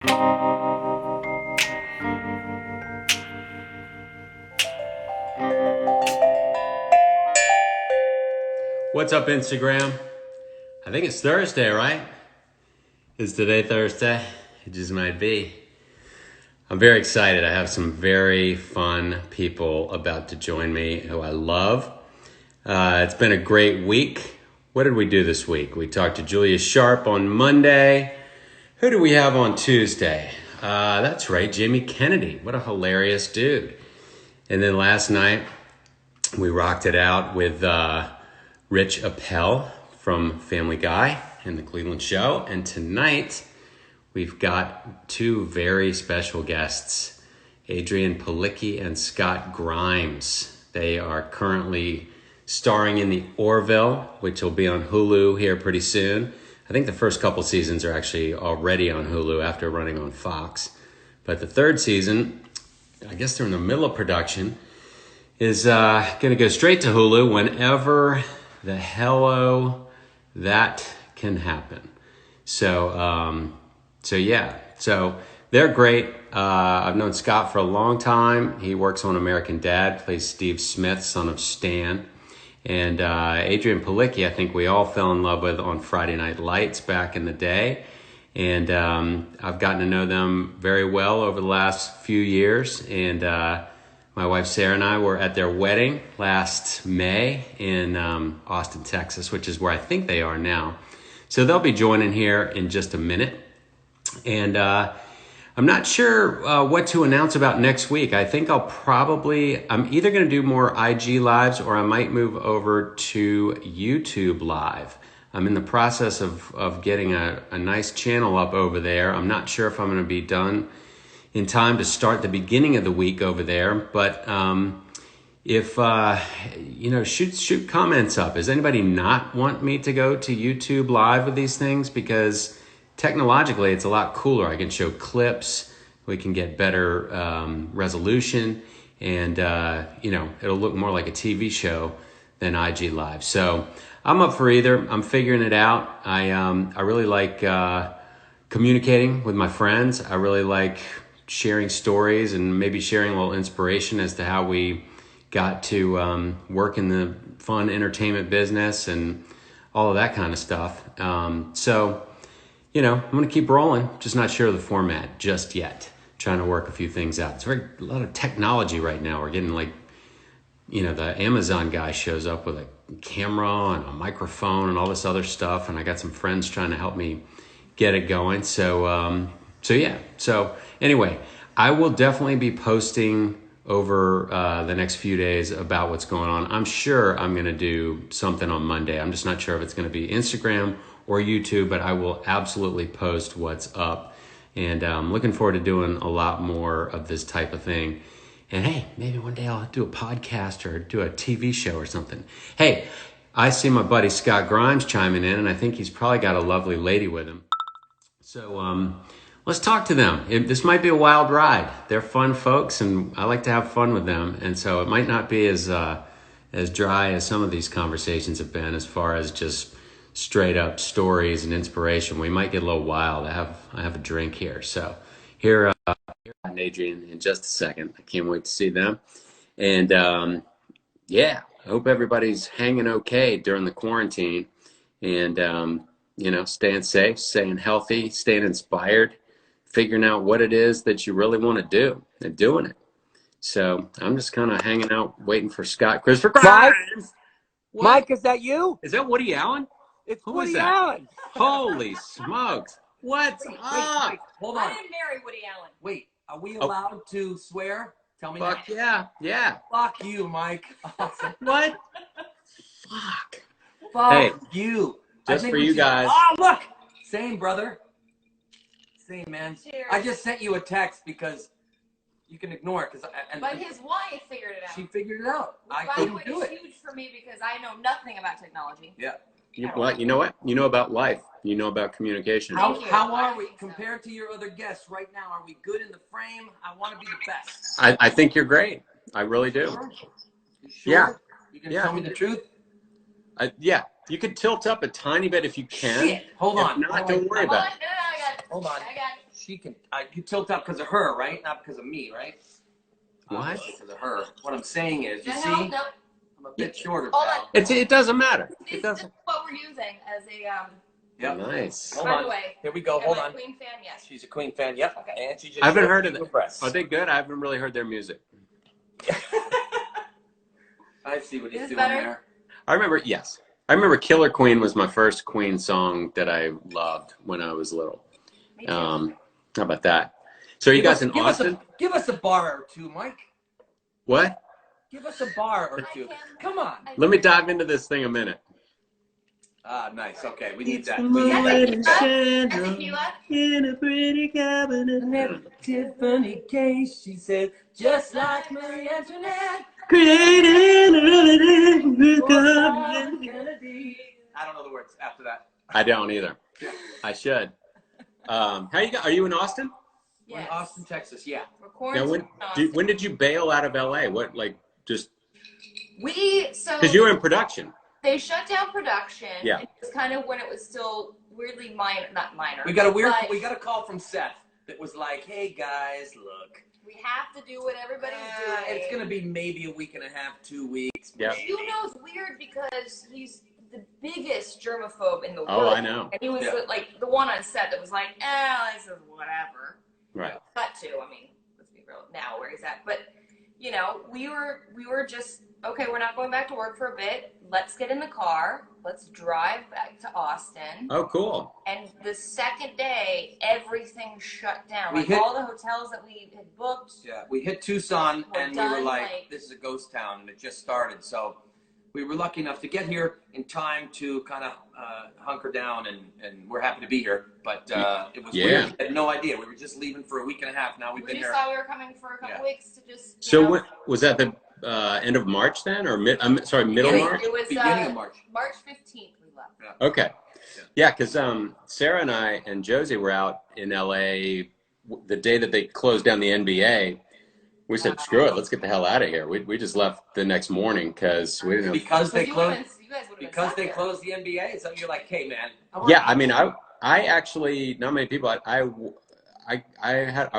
What's up, Instagram? I think it's Thursday, right? Is today Thursday? It just might be. I'm very excited. I have some very fun people about to join me who I love. It's been a great week. What did we do this week? We talked to Julia Sharp on Monday. Who do we have on Tuesday? That's right, Jamie Kennedy. What a hilarious dude. And then last night, we rocked it out with Rich Appel from Family Guy and the Cleveland Show. And tonight, we've got two very special guests, Adrienne Palicki and Scott Grimes. They are currently starring in the Orville, which will be on Hulu here pretty soon. I think the first couple seasons are actually already on Hulu after running on Fox. But the third season, I guess they're in the middle of production, is going to go straight to Hulu whenever the hello that can happen. So they're great. I've known Scott for a long time. He works on American Dad, plays Steve Smith, son of Stan. And Adrienne Palicki, I think we all fell in love with on Friday Night Lights back in the day. And I've gotten to know them very well over the last few years. And my wife Sarah and I were at their wedding last May in Austin, Texas, which is where I think they are now. So they'll be joining here in just a minute. And I'm not sure what to announce about next week. I think I'm either going to do more IG Lives or I might move over to YouTube Live. I'm in the process of getting a nice channel up over there. I'm not sure if I'm going to be done in time to start the beginning of the week over there, but shoot comments up. Does anybody not want me to go to YouTube Live with these things? Because technologically, it's a lot cooler. I can show clips. We can get better resolution, and it'll look more like a TV show than IG Live. So I'm up for either. I'm figuring it out. I really like communicating with my friends. I really like sharing stories and maybe sharing a little inspiration as to how we got to work in the fun entertainment business and all of that kind of stuff. I'm going to keep rolling. Just not sure of the format just yet. Trying to work a few things out. It's a lot of technology right now. We're getting the Amazon guy shows up with a camera and a microphone and all this other stuff. And I got some friends trying to help me get it going. So anyway, I will definitely be posting over the next few days about what's going on. I'm sure I'm going to do something on Monday. I'm just not sure if it's going to be Instagram or YouTube, but I will absolutely post what's up. And I'm looking forward to doing a lot more of this type of thing. And hey, maybe one day I'll do a podcast or do a TV show or something. Hey, I see my buddy Scott Grimes chiming in, and I think he's probably got a lovely lady with him. So let's talk to them. This might be a wild ride. They're fun folks, and I like to have fun with them. And so it might not be as dry as some of these conversations have been as far as just straight up stories and inspiration. We might get a little wild. I have a drink here. So here and Adrienne in just a second. I can't wait to see them. And I hope everybody's hanging okay during the quarantine and staying safe, staying healthy, staying inspired, figuring out what it is that you really want to do and doing it. So I'm just kind of hanging out, waiting for Scott. Christopher Grimes! Mike, is that you? Is that Woody Allen? It's Who Woody is that? Allen. Holy smokes. What's up? Wait, hold on. I didn't marry Woody Allen. Wait, are we allowed to swear? Tell me Fuck now. yeah. Fuck you, Mike. Awesome. What? Fuck. Fuck Hey, you. just for you guys. Oh, look. Same, brother. Same, man. Cheers. I just sent you a text because you can ignore it. But his wife figured it out. She figured it out. I By the couldn't way, do it's it. huge for me because I know nothing about technology. Yeah. You know what? You know about life. You know about communication. Thank you. How I are we think so. compared to your other guests right now? Are we good in the frame? I want to be the best. I think you're great. I really do. Sure? You sure? Yeah. You can Yeah. tell me the truth? Yeah. You could tilt up a tiny bit if you can. Shit. Hold If on. not, don't worry about it. I got it. Hold on. I got it. she can. You tilt up because of her, right? Not because of me, right? What? Because of her. What I'm saying is, you Does see, that help? No. I'm a bit shorter, Hold pal. on. It doesn't matter. This It is doesn't. what we're using as a Yep. Nice. Hold By on. the way, Here we go. am Hold I a on. Queen fan? Yes. She's a Queen fan. Yep. Okay. And she just I haven't showed heard you of them. her breasts. Are they good? I haven't really heard their music. I see what he's Is doing better? there. I remember, yes. I remember Killer Queen was my first Queen song that I loved when I was little. Me too. How about that? So are you guys in Austin? Give us a bar or two, Mike. What? Give us a bar or two. Come on. Let me dive into this thing a minute. Ah, nice. Okay, we need that. That's tequila. In a pretty cabinet. Tiffany case, she said, just like Marie Antoinette. Creating a really Kennedy. I don't know the words after that. I don't either. I should. How you got? Are you in Austin? We're in Yes. Austin, Texas. Yeah. We're Now, quarantined. when did you bail out of LA? What, like, just because you were in production? they shut down production. Yeah. It was kind of when it was still weirdly minor, not minor. We got but a call from Seth that was like, hey guys, look. we have to do what everybody's doing. It's gonna be maybe a week and a half, 2 weeks. Yeah. Maybe. You know, it's weird because he's the biggest germaphobe in the world. Oh, I know. And he was Yeah. like the one on set that was like, this is whatever. Right. Cut to, I mean, let's be real now where he's at. But you know, we were just okay. We're not going back to work for a bit. Let's get in the car. Let's drive back to Austin. Oh, cool. And the second day, everything shut down. We Like hit- all the hotels that we had booked. Yeah, we hit Tucson We're and we were done, like, this is a ghost town, and it just started. So we were lucky enough to get here in time to kind of hunker down, and we're happy to be here. But it was weird. We had no idea. We were just leaving for a week and a half. Now we've We been just here. thought we were coming for a couple weeks to just. So know, when, was that the end of March then, or middle March? It was Beginning of March. March 15th we left. Okay. Yeah, because Sarah and I and Josie were out in LA the day that they closed down the NBA. We said, screw it, let's get the hell out of here. We just left the next morning because we didn't know. Because they You closed. guys would've been Because stuck they here. closed the NBA, so you're like, hey man. Yeah, I mean, I actually, not many people, I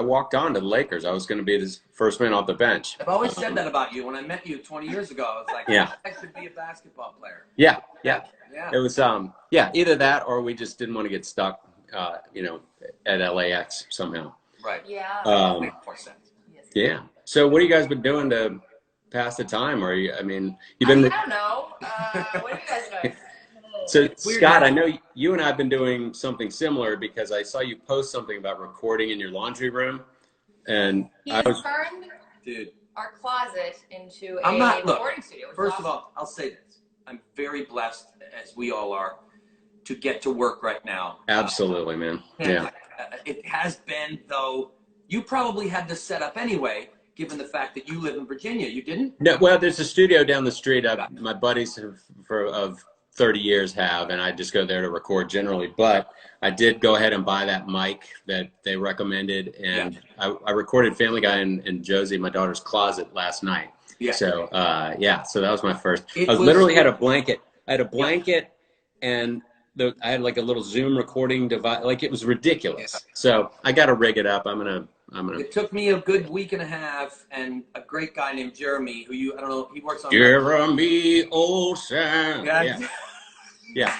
walked on to the Lakers. I was going to be the first man off the bench. I've always said that about you. When I met you 20 years ago, I was like, Yeah. I should be a basketball player. Yeah. Yeah. It was, either that or we just didn't want to get stuck, at LAX somehow. Right. Yeah. Makes more sense. Yes. Yeah. So what have you guys been doing to pass the time? Or you've I been, don't know. What have you guys done? so Weird, Scott, man. I know you and I have been doing something similar because I saw you post something about recording in your laundry room. And He I has was, turned Dude, our closet into I'm a not- look, recording studio. It's first of awesome. all, I'll say this. I'm very blessed, as we all are, to get to work right now. absolutely, man. And, Yeah. it has been, though, you probably had this set up anyway, given the fact that you live in Virginia. You didn't? No, well, there's a studio down the street. My buddies of 30 years have, and I just go there to record generally. But I did go ahead and buy that mic that they recommended, and I recorded Family Guy in Josie, my daughter's closet, last night. Yeah. So so that was my first. It I was- literally had a blanket. I had a blanket, and I had like a little Zoom recording device. Like it was ridiculous. Yeah. So I got to rig it up. I'm gonna. It took me a good week and a half, and a great guy named Jeremy, who I don't know, he works on. Jeremy Olsen. Yeah. Yeah.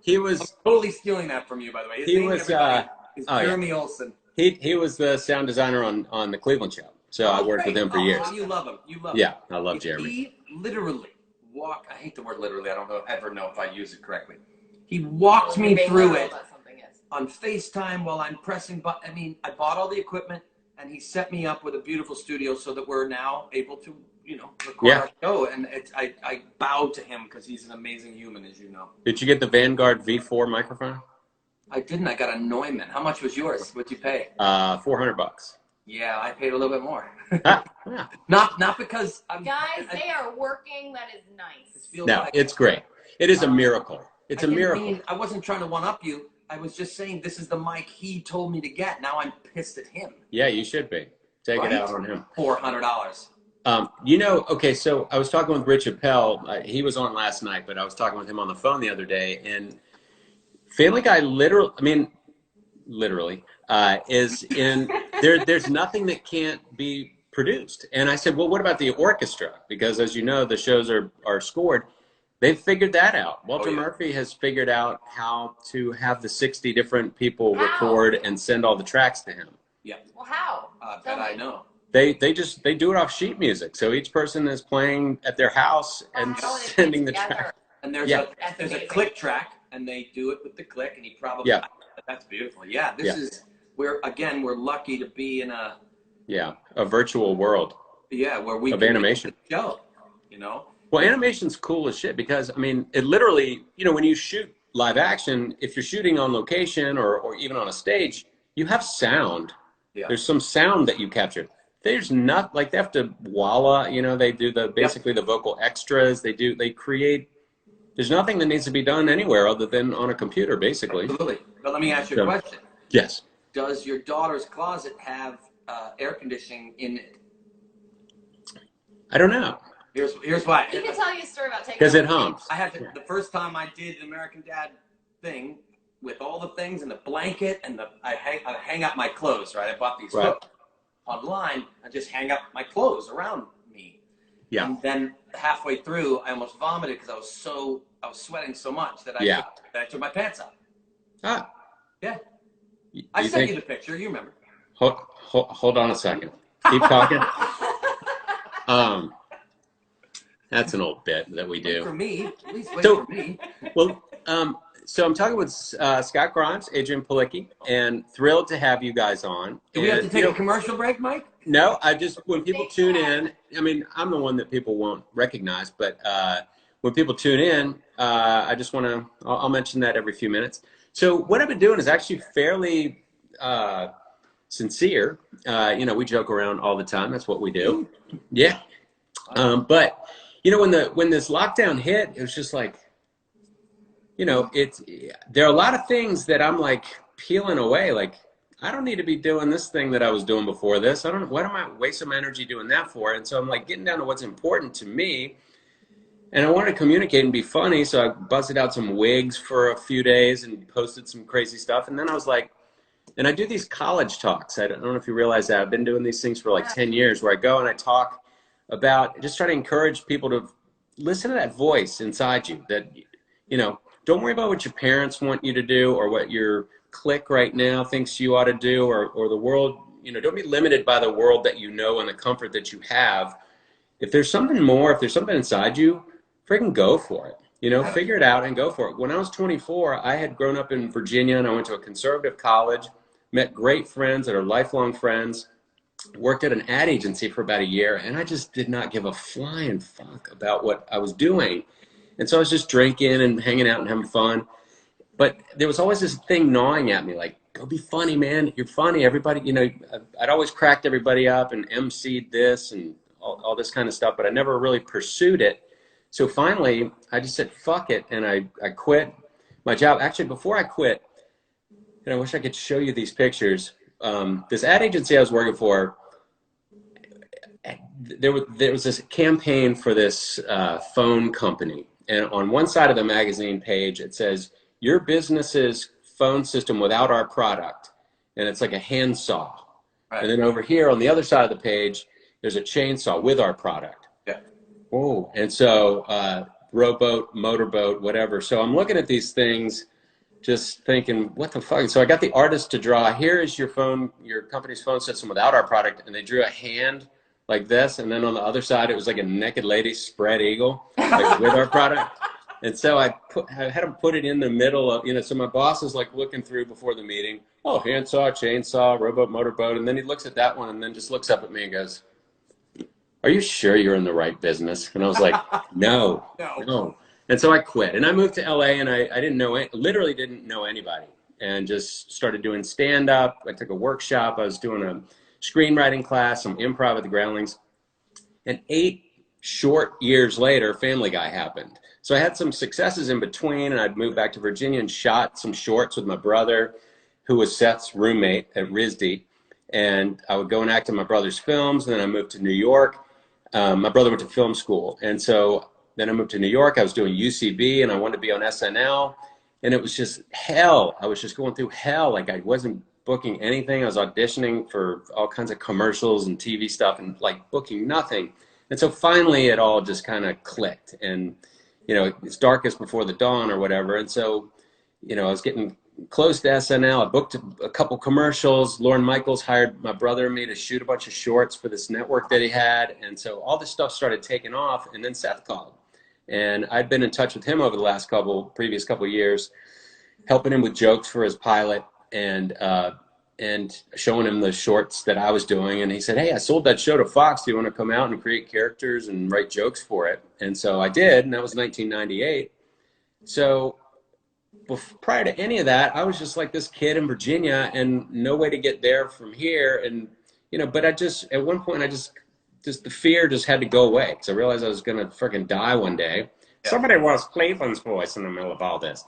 He was. Totally stealing that from you, by the way. His He name, was, everybody, is oh, yeah. Jeremy Olsen. He was the sound designer on the Cleveland show. So I worked with him for years. So you love him. You love him. Yeah, I love Jeremy. He literally I hate the word literally. I don't ever know if I use it correctly. He walked me Being through literal it about something is. on FaceTime while I'm pressing I bought all the equipment, and he set me up with a beautiful studio so that we're now able to, record our show. And I bow to him because he's an amazing human, as you know. Did you get the Vanguard V4 microphone? I didn't. I got a Neumann. How much was yours? What'd you pay? $400. Yeah, I paid a little bit more. Yeah. Not because I'm. Guys, they are working. That is nice. No, it's great. It is a miracle. It's a miracle. I wasn't trying to one up you. I was just saying this is the mic he told me to get. Now I'm pissed at him. Yeah, you should be. Take Right? it out on him. $400. Okay, so I was talking with Rich Appel. He was on last night, but I was talking with him on the phone the other day, and Family Guy literally, is in there. There's nothing that can't be produced. And I said, well, what about the orchestra? Because as you know, the shows are scored. They've figured that out. Walter Murphy has figured out how to have the 60 different people record and send all the tracks to him. Yeah. Well, how? That I know. They do it off sheet music. So each person is playing at their house and sending the track. And there's a click track, and they do it with the click, and he probably that's beautiful. Yeah, this is we're lucky to be in a virtual world. Yeah, where we of animation show, you know. Well, animation's cool as shit because, I mean, it literally, you know, when you shoot live action, if you're shooting on location or even on a stage, you have sound. Yeah. There's some sound that you capture. There's not, like, they have to you know, they do basically the vocal extras. They create, there's nothing that needs to be done anywhere other than on a computer, basically. Absolutely. But let me ask you a question. Yes. Does your daughter's closet have air conditioning in it? I don't know. Here's why. He can tell you a story about taking. Because it hums. I had the first time I did an American Dad thing with all the things and the blanket and I hang out my clothes, right? I bought these hooks online. I just hang up my clothes around me. Yeah. And then halfway through, I almost vomited because I was sweating so much that I took my pants off. Ah. Yeah. I sent you the picture. You remember? Hold on a second. Keep talking. That's an old bit that we do. Wait for me. At least wait for me. Well, so I'm talking with Scott Grimes, Adrienne Palicki, and thrilled to have you guys on. Do we have to take a commercial break, Mike? No, when people tune in, I mean, I'm the one that people won't recognize, but when people tune in, I just want to, I'll mention that every few minutes. So what I've been doing is actually fairly sincere. You know, we joke around all the time. That's what we do. Yeah. But you know, when this lockdown hit, it was just like, you know, there are a lot of things that I'm like peeling away. Like, I don't need to be doing this thing that I was doing before this. What am I waste some energy doing that for? And so I'm like getting down to what's important to me. And I wanted to communicate and be funny. So I busted out some wigs for a few days and posted some crazy stuff. And then I was like, and I do these college talks. I don't know if you realize that. I've been doing these things for like 10 years where I go and I talk about just try to encourage people to listen to that voice inside you that, you know, don't worry about what your parents want you to do or what your clique right now thinks you ought to do or the world, you know, don't be limited by the world that you know and the comfort that you have. If there's something more, if there's something inside you, freaking go for it. You know, figure it out and go for it. When I was 24, I had grown up in Virginia and I went to a conservative college, met great friends that are lifelong friends, worked at an ad agency for about a year, and I just did not give a flying fuck about what I was doing. And so I was just drinking and hanging out and having fun. But there was always this thing gnawing at me, like, go be funny, man. You're funny. Everybody, you know, I'd always cracked everybody up and emceed this and all this kind of stuff, but I never really pursued it. So finally, I just said, fuck it, and I quit my job. Actually, before I quit, and I wish I could show you these pictures, this ad agency I was working for, there was this campaign for this phone company. And on one side of the magazine page, it says, your business's phone system without our product. And it's like a handsaw. Right. And then over here on the other side of the page, there's a chainsaw with our product. Yeah. Oh. And so rowboat, motorboat, whatever. So I'm looking at these things just thinking, what the fuck? So I got the artist to draw, here is your phone, your company's phone system without our product. And they drew a hand like this. And then on the other side, it was like a naked lady spread eagle like with our product. And so I had him put it in the middle of, you know, so my boss is like looking through before the meeting. Oh, handsaw, chainsaw, rowboat, motorboat. And then he looks at that one and then just looks up at me and goes, are you sure you're in the right business? And I was like, no. And so I quit and I moved to LA and I literally didn't know anybody and just started doing stand-up. I took a workshop. I was doing a screenwriting class, some improv at the Groundlings. And 8 short years later, Family Guy happened. So I had some successes in between and I'd moved back to Virginia and shot some shorts with my brother, who was Seth's roommate at RISD. And I would go and act in my brother's films. And then I moved to New York. My brother went to film school. And so then I moved to New York. I was doing UCB and I wanted to be on SNL. And it was just hell. I was just going through hell. Like I wasn't booking anything. I was auditioning for all kinds of commercials and TV stuff and like booking nothing. And so finally it all just kind of clicked, and, you know, it's darkest before the dawn or whatever. And so, you know, I was getting close to SNL. I booked a couple commercials. Lorne Michaels hired my brother and me to shoot a bunch of shorts for this network that he had. And so all this stuff started taking off, and then Seth called. And I'd been in touch with him over the last previous couple years, helping him with jokes for his pilot, and showing him the shorts that I was doing. And he said, hey, I sold that show to Fox. Do you want to come out and create characters and write jokes for it? And so I did, and that was 1998. So prior to any of that, I was just like this kid in Virginia and no way to get there from here. And, you know, but at one point, the fear just had to go away, because I realized I was going to freaking die one day. Yeah. Somebody was Cleveland's voice in the middle of all this.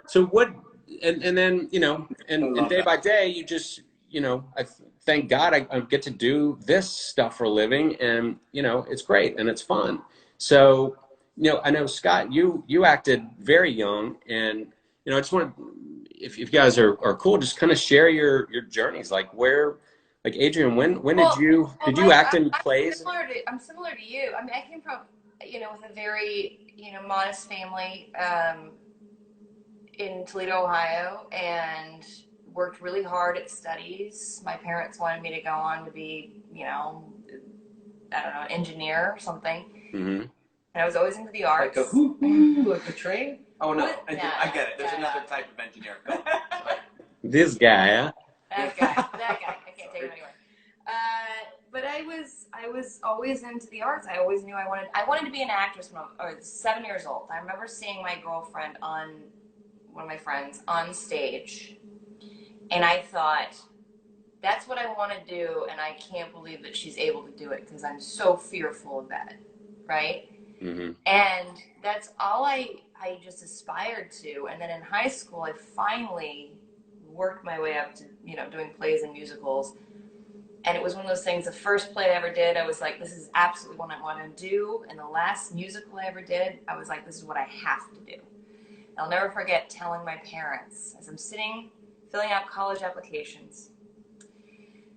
So what, and then, you know, and day by day, you just, you know, thank God I get to do this stuff for a living, and, you know, it's great and it's fun. So, you know, I know, Scott, you acted very young, and, you know, I just want to, if you guys are cool, just kind of share your journeys, like where, like Adrienne, when did you act in plays? I'm similar to you. I mean, I came from, you know, with a very, you know, modest family in Toledo, Ohio, and worked really hard at studies. My parents wanted me to go on to be, you know, I don't know, an engineer or something. Mm-hmm. And I was always into the arts. Like like a train? Oh, no. I get it. There's another type of engineer. This guy, huh? That guy. I can't take him anywhere. But I was always into the arts. I always knew I wanted to be an actress when I was 7 years old. I remember seeing my girlfriend one of my friends on stage, and I thought, that's what I want to do, and I can't believe that she's able to do it, because I'm so fearful of that, right? Mm-hmm. And that's all I just aspired to. And then in high school, I finally worked my way up to, you know, doing plays and musicals. And it was one of those things, the first play I ever did, I was like, this is absolutely what I want to do. And the last musical I ever did, I was like, this is what I have to do. And I'll never forget telling my parents, as I'm sitting, filling out college applications.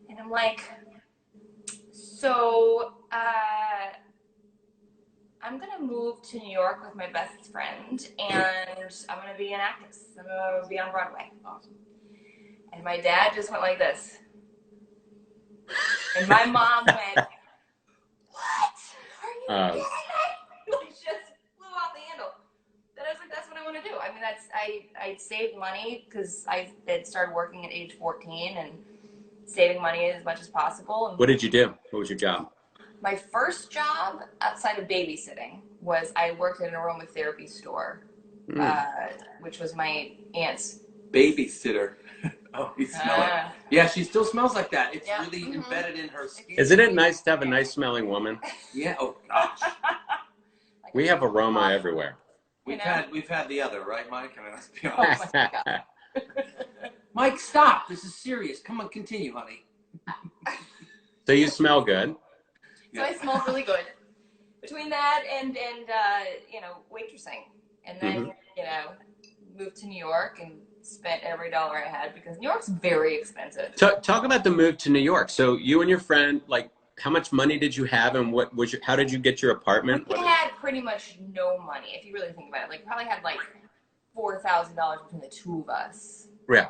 And I'm like, so, I'm going to move to New York with my best friend, and I'm going to be an actress. I'm going to be on Broadway. Awesome. And my dad just went like this. And my mom went, what? Are you kidding me? Like, just flew off the handle. Then I was like, that's what I want to do. I mean, I saved money, because I had started working at age 14 and saving money as much as possible. And what did you do? What was your job? My first job outside of babysitting was I worked at an aromatherapy store, which was my aunt's. Babysitter. Oh, you smell it. Yeah, she still smells like that. It's really embedded in her skin. Isn't it nice to have a nice smelling woman? Yeah. Oh gosh. We have aroma everywhere. We've had the other, right, Mike? I mean, let's be honest. Oh my God. Mike, stop. This is serious. Come on, continue, honey. So you smell good. So I smelled really good. Between that and you know, waitressing, and then you know, moved to New York and spent every dollar I had, because New York's very expensive. Talk about the move to New York. So you and your friend, like, how much money did you have, and how did you get your apartment? We had pretty much no money, if you really think about it. Like, probably had like $4,000 between the two of us. Yeah.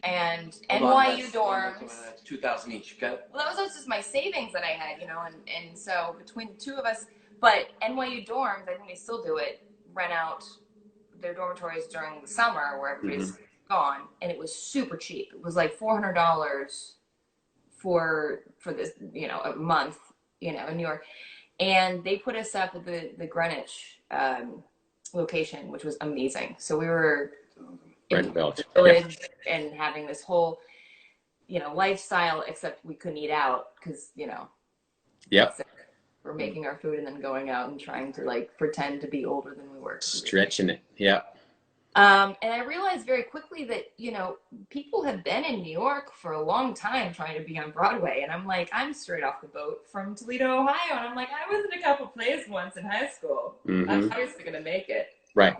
And NYU dorms. That's $2,000 each. Got it? Well, that was just my savings that I had, you know, and so between the two of us, but NYU dorms, I think they still do it, rent out their dormitories during the summer where everybody's gone, and it was super cheap. It was like $400 for this, you know, a month, you know, in New York. And they put us up at the Greenwich location, which was amazing. So we were in the village and having this whole, you know, lifestyle, except we couldn't eat out because, you know, we're making our food and then going out and trying to like pretend to be older than we were. Stretching it. Yeah. And I realized very quickly that, you know, people have been in New York for a long time trying to be on Broadway. And I'm like, I'm straight off the boat from Toledo, Ohio. And I'm like, I was in a couple plays once in high school. I'm obviously going to make it. Right.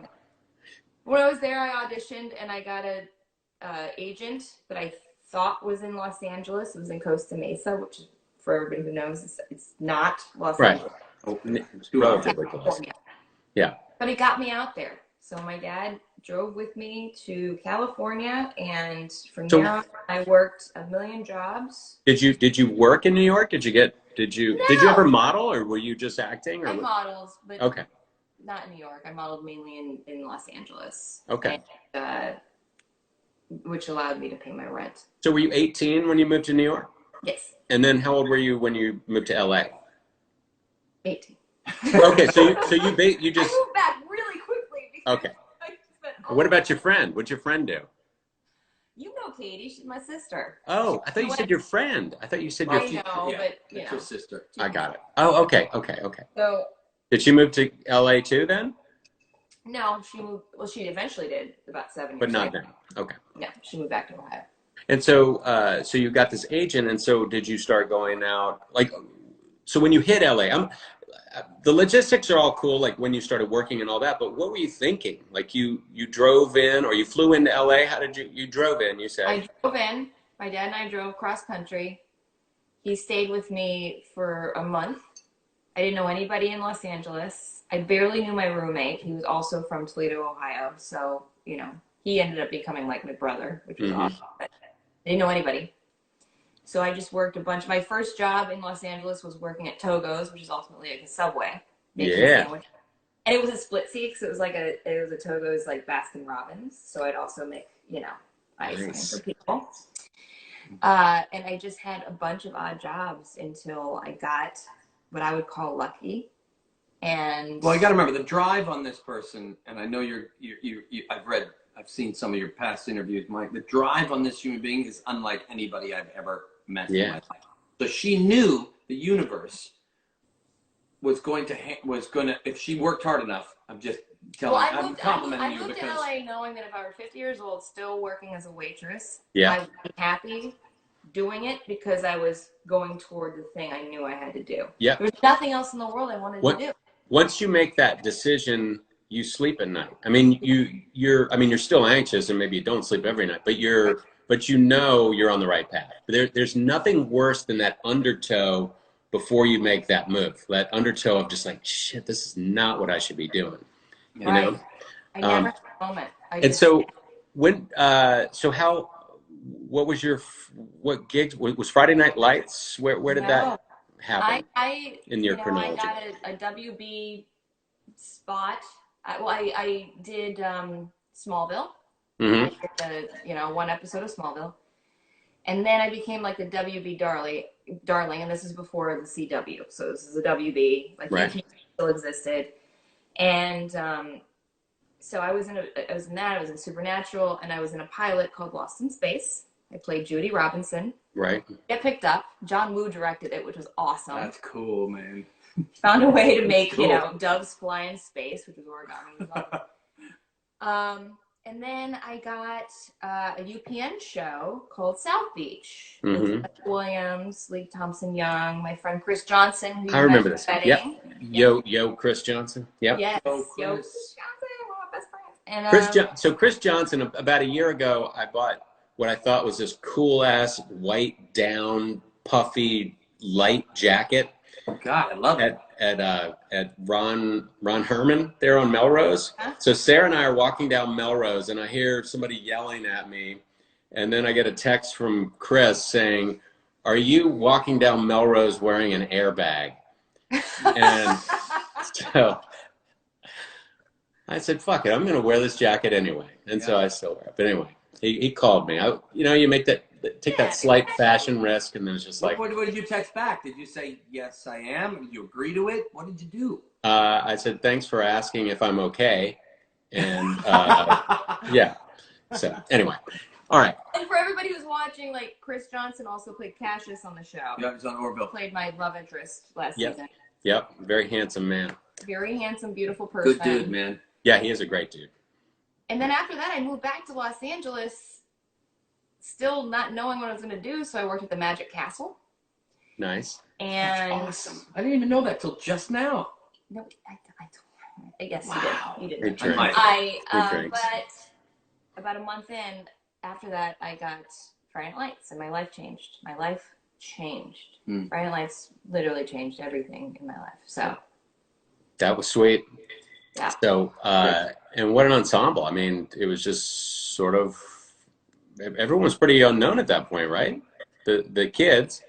When I was there, I auditioned and I got a agent that I thought was in Los Angeles. It was in Costa Mesa, which for everybody who knows, it's not Los Angeles. Oh, relatively close. Yeah. But it got me out there. So my dad drove with me to California, and from there on, I worked a million jobs. Did you work in New York? Did you ever model, or were you just acting? Or I modeled, but okay. Not in New York. I modeled mainly in Los Angeles. Okay. And, which allowed me to pay my rent. So were you 18 when you moved to New York? Yes. And then how old were you when you moved to LA? 18. Okay, so you just I moved back really quickly. Okay. What about your friend? What'd your friend do? You know Katie, she's my sister. Oh, I thought you said your friend. I thought you said your I know, but you know. Your sister. I got it. Oh, okay. So did she move to LA too then? No, she moved. Well, she eventually did about 7 years. But not then. Okay. Yeah, she moved back to Ohio. And so, so you got this agent, and so did you start going out? Like, so when you hit LA, the logistics are all cool, like when you started working and all that. But what were you thinking? Like you drove in, or you flew into LA? How did you drove in? You said I drove in. My dad and I drove cross country. He stayed with me for a month. I didn't know anybody in Los Angeles. I barely knew my roommate. He was also from Toledo, Ohio. So, you know, he ended up becoming like my brother, which was awesome. But I didn't know anybody. So I just worked a bunch. My first job in Los Angeles was working at Togo's, which is ultimately like a Subway. Yeah. And it was a split seat, because it was a Togo's like Baskin Robbins. So I'd also make, you know, ice cream for people. And I just had a bunch of odd jobs until I got what I would call lucky. And well, you got to remember the drive on this person, and I know I've seen some of your past interviews, Mike. The drive on this human being is unlike anybody I've ever met in my life. So she knew the universe was going to, if she worked hard enough. I'm just telling you. I'm complimenting you because I moved to LA knowing that if I were 50 years old, still working as a waitress, I would be happy doing it because I was going toward the thing I knew I had to do. Yeah. There was nothing else in the world I wanted to do. Once you make that decision, you sleep at night. I mean, you're still anxious, and maybe you don't sleep every night, but you know you're on the right path. There's nothing worse than that undertow before you make that move. That undertow of just like, shit, this is not what I should be doing. You know? I never had a moment. What was what gigs? Was Friday Night Lights? Where did that happen in your chronology? I got a WB spot. I did Smallville. I did one episode of Smallville. And then I became like the WB darling, and this is before the CW. So this is a WB, like he still existed. And so I was in that, I was in Supernatural, and I was in a pilot called Lost in Space. I played Judy Robinson. Right. Get picked up. John Woo directed it, which was awesome. That's cool, man. Found a way to make, doves fly in space, which was origami. And then I got a UPN show called South Beach. With Beth Williams, Lee Thompson-Young, my friend Chris Johnson. Who I remember this. Yo, Chris Johnson. Yep. Yes. Yo, Chris Johnson, one of my best friends. And so Chris Johnson, about a year ago, I bought what I thought was this cool ass white down puffy light jacket. Oh God, I love it. At Ron Herman there on Melrose. So Sarah and I are walking down Melrose, and I hear somebody yelling at me, and then I get a text from Chris saying, "Are you walking down Melrose wearing an airbag?" And so I said, "Fuck it, I'm going to wear this jacket anyway." And so I still wear it. But anyway, he called me. You make take that slight fashion risk, and then it's just like. What did you text back? Did you say, "Yes, I am"? Did you agree to it? What did you do? I said, "Thanks for asking if I'm okay." And yeah. So anyway, all right. And for everybody who's watching, like Chris Johnson also played Cassius on the show. Yeah, he's on Orville. Played my love interest last season. Yep. Very handsome man. Very handsome, beautiful person. Good dude, man. Yeah, he is a great dude. And then after that, I moved back to Los Angeles, still not knowing what I was going to do. So I worked at the Magic Castle. Nice. And that's awesome. I didn't even know that till just now. No, I guess you did. You did. But about a month in, after that, I got Friday Night Lights, and my life changed. My life changed. Friday Night Lights literally changed everything in my life. So that was sweet. yeah. So, and what an ensemble. I mean, it was just sort of, everyone was pretty unknown at that point, right? The kids.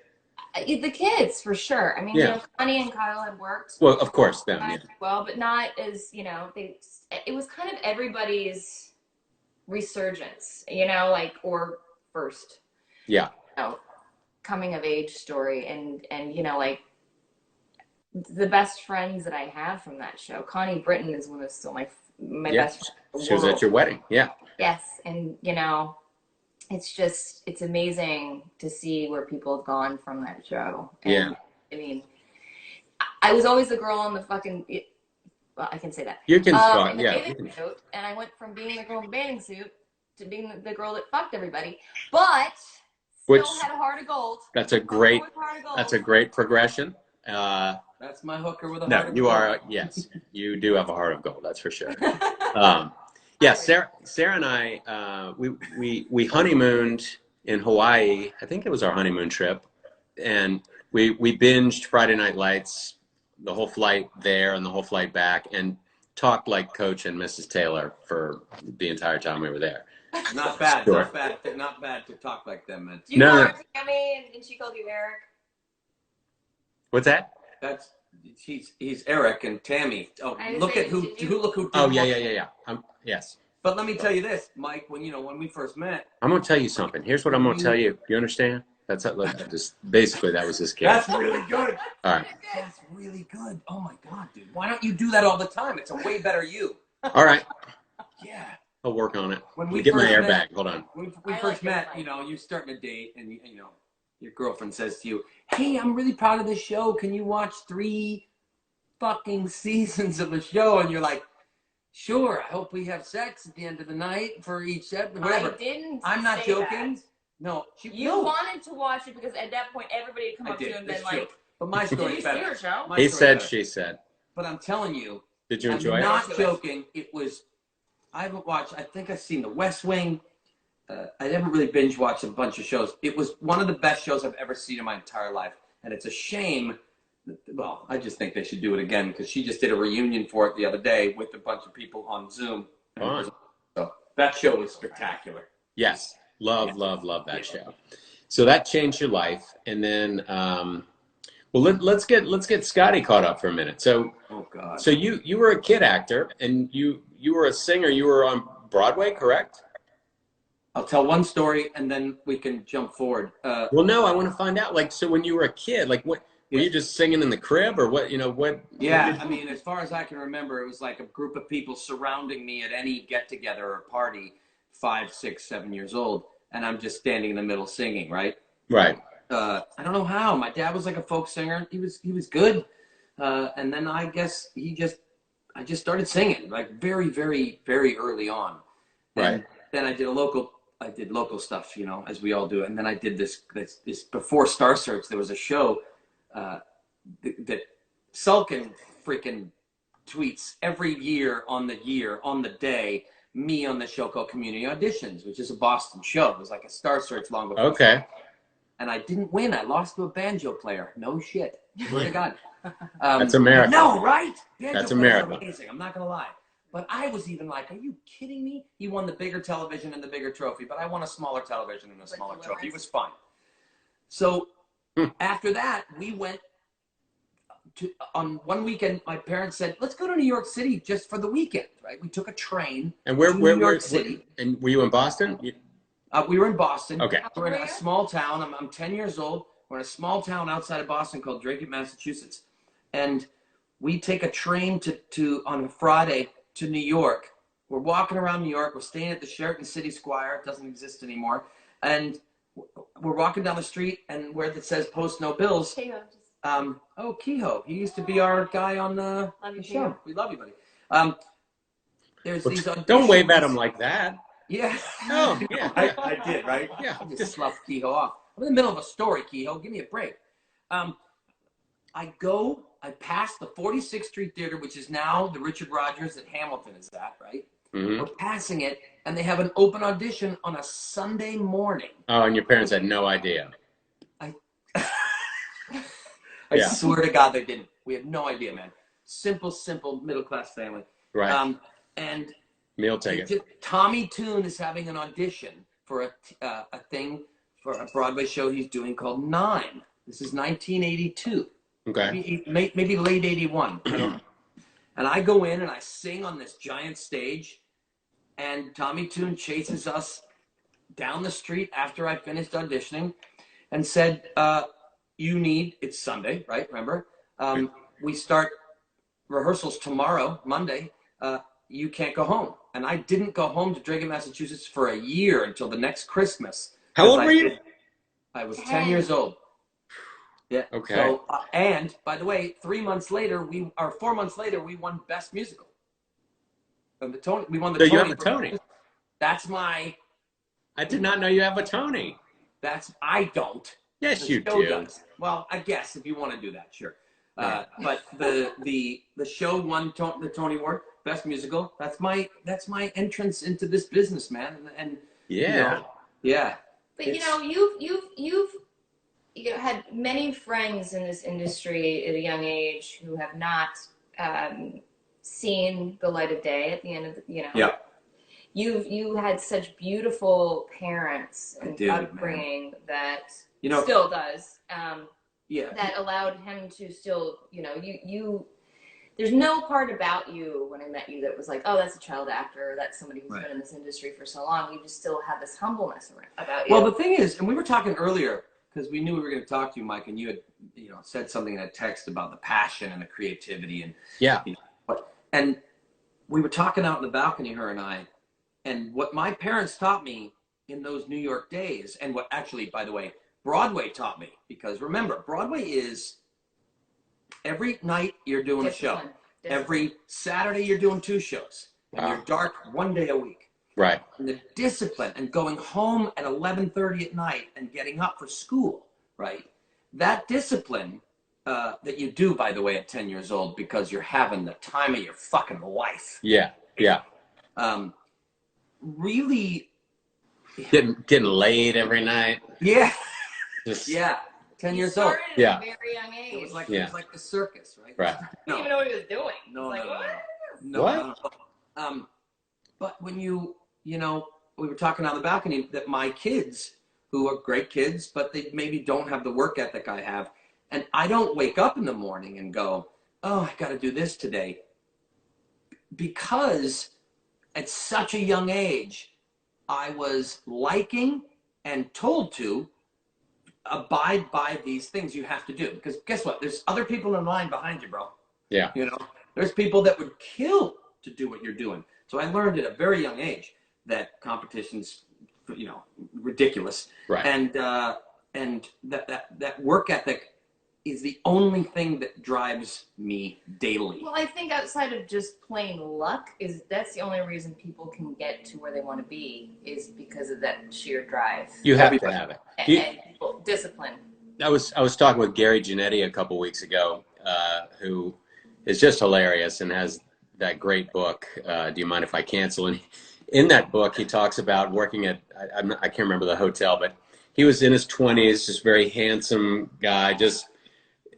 The kids, for sure. I mean, Yeah. Connie and Kyle had worked. Well, of course, them, yeah. Well, but not as, it was kind of everybody's resurgence, like, or first. Yeah. Coming of age story. And like, the best friends that I have from that show, Connie Britton is one of still my best friends in the She was at your wedding, yeah. Yes, and it's amazing to see where people have gone from that show. And, yeah. I mean, I was always the girl in the fucking, well, I can say that. You can talk, in the yeah. bathing suit, and I went from being the girl in the bathing suit to being the girl that fucked everybody, but still had a heart of gold. That's a great progression. That's my hooker with a heart of gold. No, you are, yes, you do have a heart of gold, that's for sure. Yeah, Sarah and I, we honeymooned in Hawaii. I think it was our honeymoon trip, and we binged Friday Night Lights, the whole flight there and the whole flight back, and talked like Coach and Mrs. Taylor for the entire time we were there. Not bad, sure. not bad to talk like them, man. You call her Tammy, and she called you Eric. What's that? He's Eric and Tammy. Oh, look who did. Oh yeah. Yes. But let me tell you this, Mike. When we first met, I'm gonna tell you something. Here's what I'm gonna tell you. You understand? That's just basically that was his kid. That's really good. All right. That's really good. Oh my God, dude. Why don't you do that all the time? It's a way better you. All right. Yeah. I'll work on it. When we get my first airbag. Hold on. When we first met, you're starting a date, and your girlfriend says to you, "Hey, I'm really proud of this show. Can you watch 3 fucking seasons of a show?" And you're like, "Sure. I hope we have sex at the end of the night for each episode." Whatever. I'm not joking. That. No, you wanted to watch it because at that point everybody had come up to you and been like, "But my story's better." He said, she said. But I'm telling you, did you enjoy it? I'm not joking. It was. I haven't watched. I think I've seen The West Wing. I haven't really binge watched a bunch of shows. It was one of the best shows I've ever seen in my entire life, and it's a shame. Well, I just think they should do it again because she just did a reunion for it the other day with a bunch of people on Zoom. So that show was spectacular. Yes. Love that show. So that changed your life. And then, let's get Scotty caught up for a minute. So, oh God. So you were a kid actor and you were a singer. You were on Broadway, correct? I'll tell one story and then we can jump forward. Well, no, I want to find out. Like, so when you were a kid, like what, were you just singing in the crib or what, what? Yeah. I mean, as far as I can remember, it was like a group of people surrounding me at any get together or party, 5, 6, 7 years old. And I'm just standing in the middle singing. Right. Right. I don't know how. My dad was like a folk singer. He was good. And then I guess I just started singing like very, very, very early on. And right. Then I did local stuff, as we all do. And then I did this before Star Search, there was a show that Sulkin freaking tweets every year on the day, me on the show called Community Auditions, which is a Boston show. It was like a Star Search long before. Okay. And I didn't win. I lost to a banjo player. No shit. Swear to God. That's America. No, right? Banjo That's America. Amazing. I'm not going to lie. But I was even like, are you kidding me? He won the bigger television and the bigger trophy, but I won a smaller television and a smaller trophy. It was fun. So after that, we went on one weekend. My parents said, let's go to New York City just for the weekend, right? We took a train to New York City. And were you in Boston? We were in Boston. Okay. We're in a small town. I'm 10 years old. We're in a small town outside of Boston called Drake, Massachusetts. And we take a train on a Friday to New York. We're walking around New York. We're staying at the Sheraton City Squire. It doesn't exist anymore. And we're walking down the street, and where it says Post No Bills. Kehoe. He used to be our guy on the show. We love you, buddy. There's these auditions. Don't wave at him like that. Yeah. Oh, yeah. I did, right? Yeah. I just sloughed Kehoe off. I'm in the middle of a story, Kehoe. Give me a break. I pass the 46th Street Theater, which is now the Richard Rodgers that Hamilton is at, right? Mm-hmm. We're passing it, and they have an open audition on a Sunday morning. Oh, and your parents had no idea. I Yeah. swear to God they didn't. We had no idea, man. Simple middle-class family. Right. And Meal ticket. Tommy Tune is having an audition for a thing for a Broadway show he's doing called Nine. This is 1982. Okay. Maybe late 81. I don't know. And I go in and I sing on this giant stage, and Tommy Tune chases us down the street after I finished auditioning and said, it's Sunday, right? Remember? We start rehearsals tomorrow, Monday. You can't go home. And I didn't go home to Dragon, Massachusetts for a year until the next Christmas. How old were you? I was 10 years old. Yeah. Okay. So, and by the way, 4 months later, we won Best Musical. The Tony, we won the Tony. You have a Tony. That's my. I did not know you have a Tony. I don't. Yes, you do. Does. Well, I guess if you want to do that, sure. But the show won the Tony Award, Best Musical. That's my entrance into this business, man. And yeah, yeah. But you've had many friends in this industry at a young age who have not seen the light of day at the end of the, Yeah. You had such beautiful parents and upbringing that still does. That allowed him to still, there's no part about you when I met you that was like, oh, that's a child actor, or that's somebody who's been in this industry for so long. You just still have this humbleness about you. Well, the thing is, and we were talking earlier, because we knew we were going to talk to you, Mike, and you had, said something in a text about the passion and the creativity and and we were talking out in the balcony, her and I, and what my parents taught me in those New York days, and what actually, by the way, Broadway taught me, because remember, Broadway is every night you're doing a show. Every Saturday you're doing 2 shows. And you're dark 1 day a week. Right. And the discipline and going home at 11:30 at night and getting up for school, right? That discipline that you do, by the way, at 10 years old, because you're having the time of your fucking life. Yeah. Really getting laid every night. Yeah. Just, 10 years old. At a very young age. It was like the circus, right? Right. I didn't even know what he was doing. No. But when we were talking on the balcony that my kids, who are great kids, but they maybe don't have the work ethic I have, and I don't wake up in the morning and go, oh, I got to do this today, because at such a young age, I was liking and told to abide by these things you have to do. Because guess what? There's other people in line behind you, bro. Yeah. There's people that would kill to do what you're doing. So I learned at a very young age that competition's, ridiculous. Right. And that work ethic is the only thing that drives me daily. Well, I think outside of just plain luck, that's the only reason people can get to where they want to be, is because of that sheer drive. You have to have it. And discipline. I was talking with Gary Giannetti a couple weeks ago, who is just hilarious and has that great book, Do You Mind If I Cancel? And in that book, he talks about working at, I can't remember the hotel, but he was in his 20s, just very handsome guy, just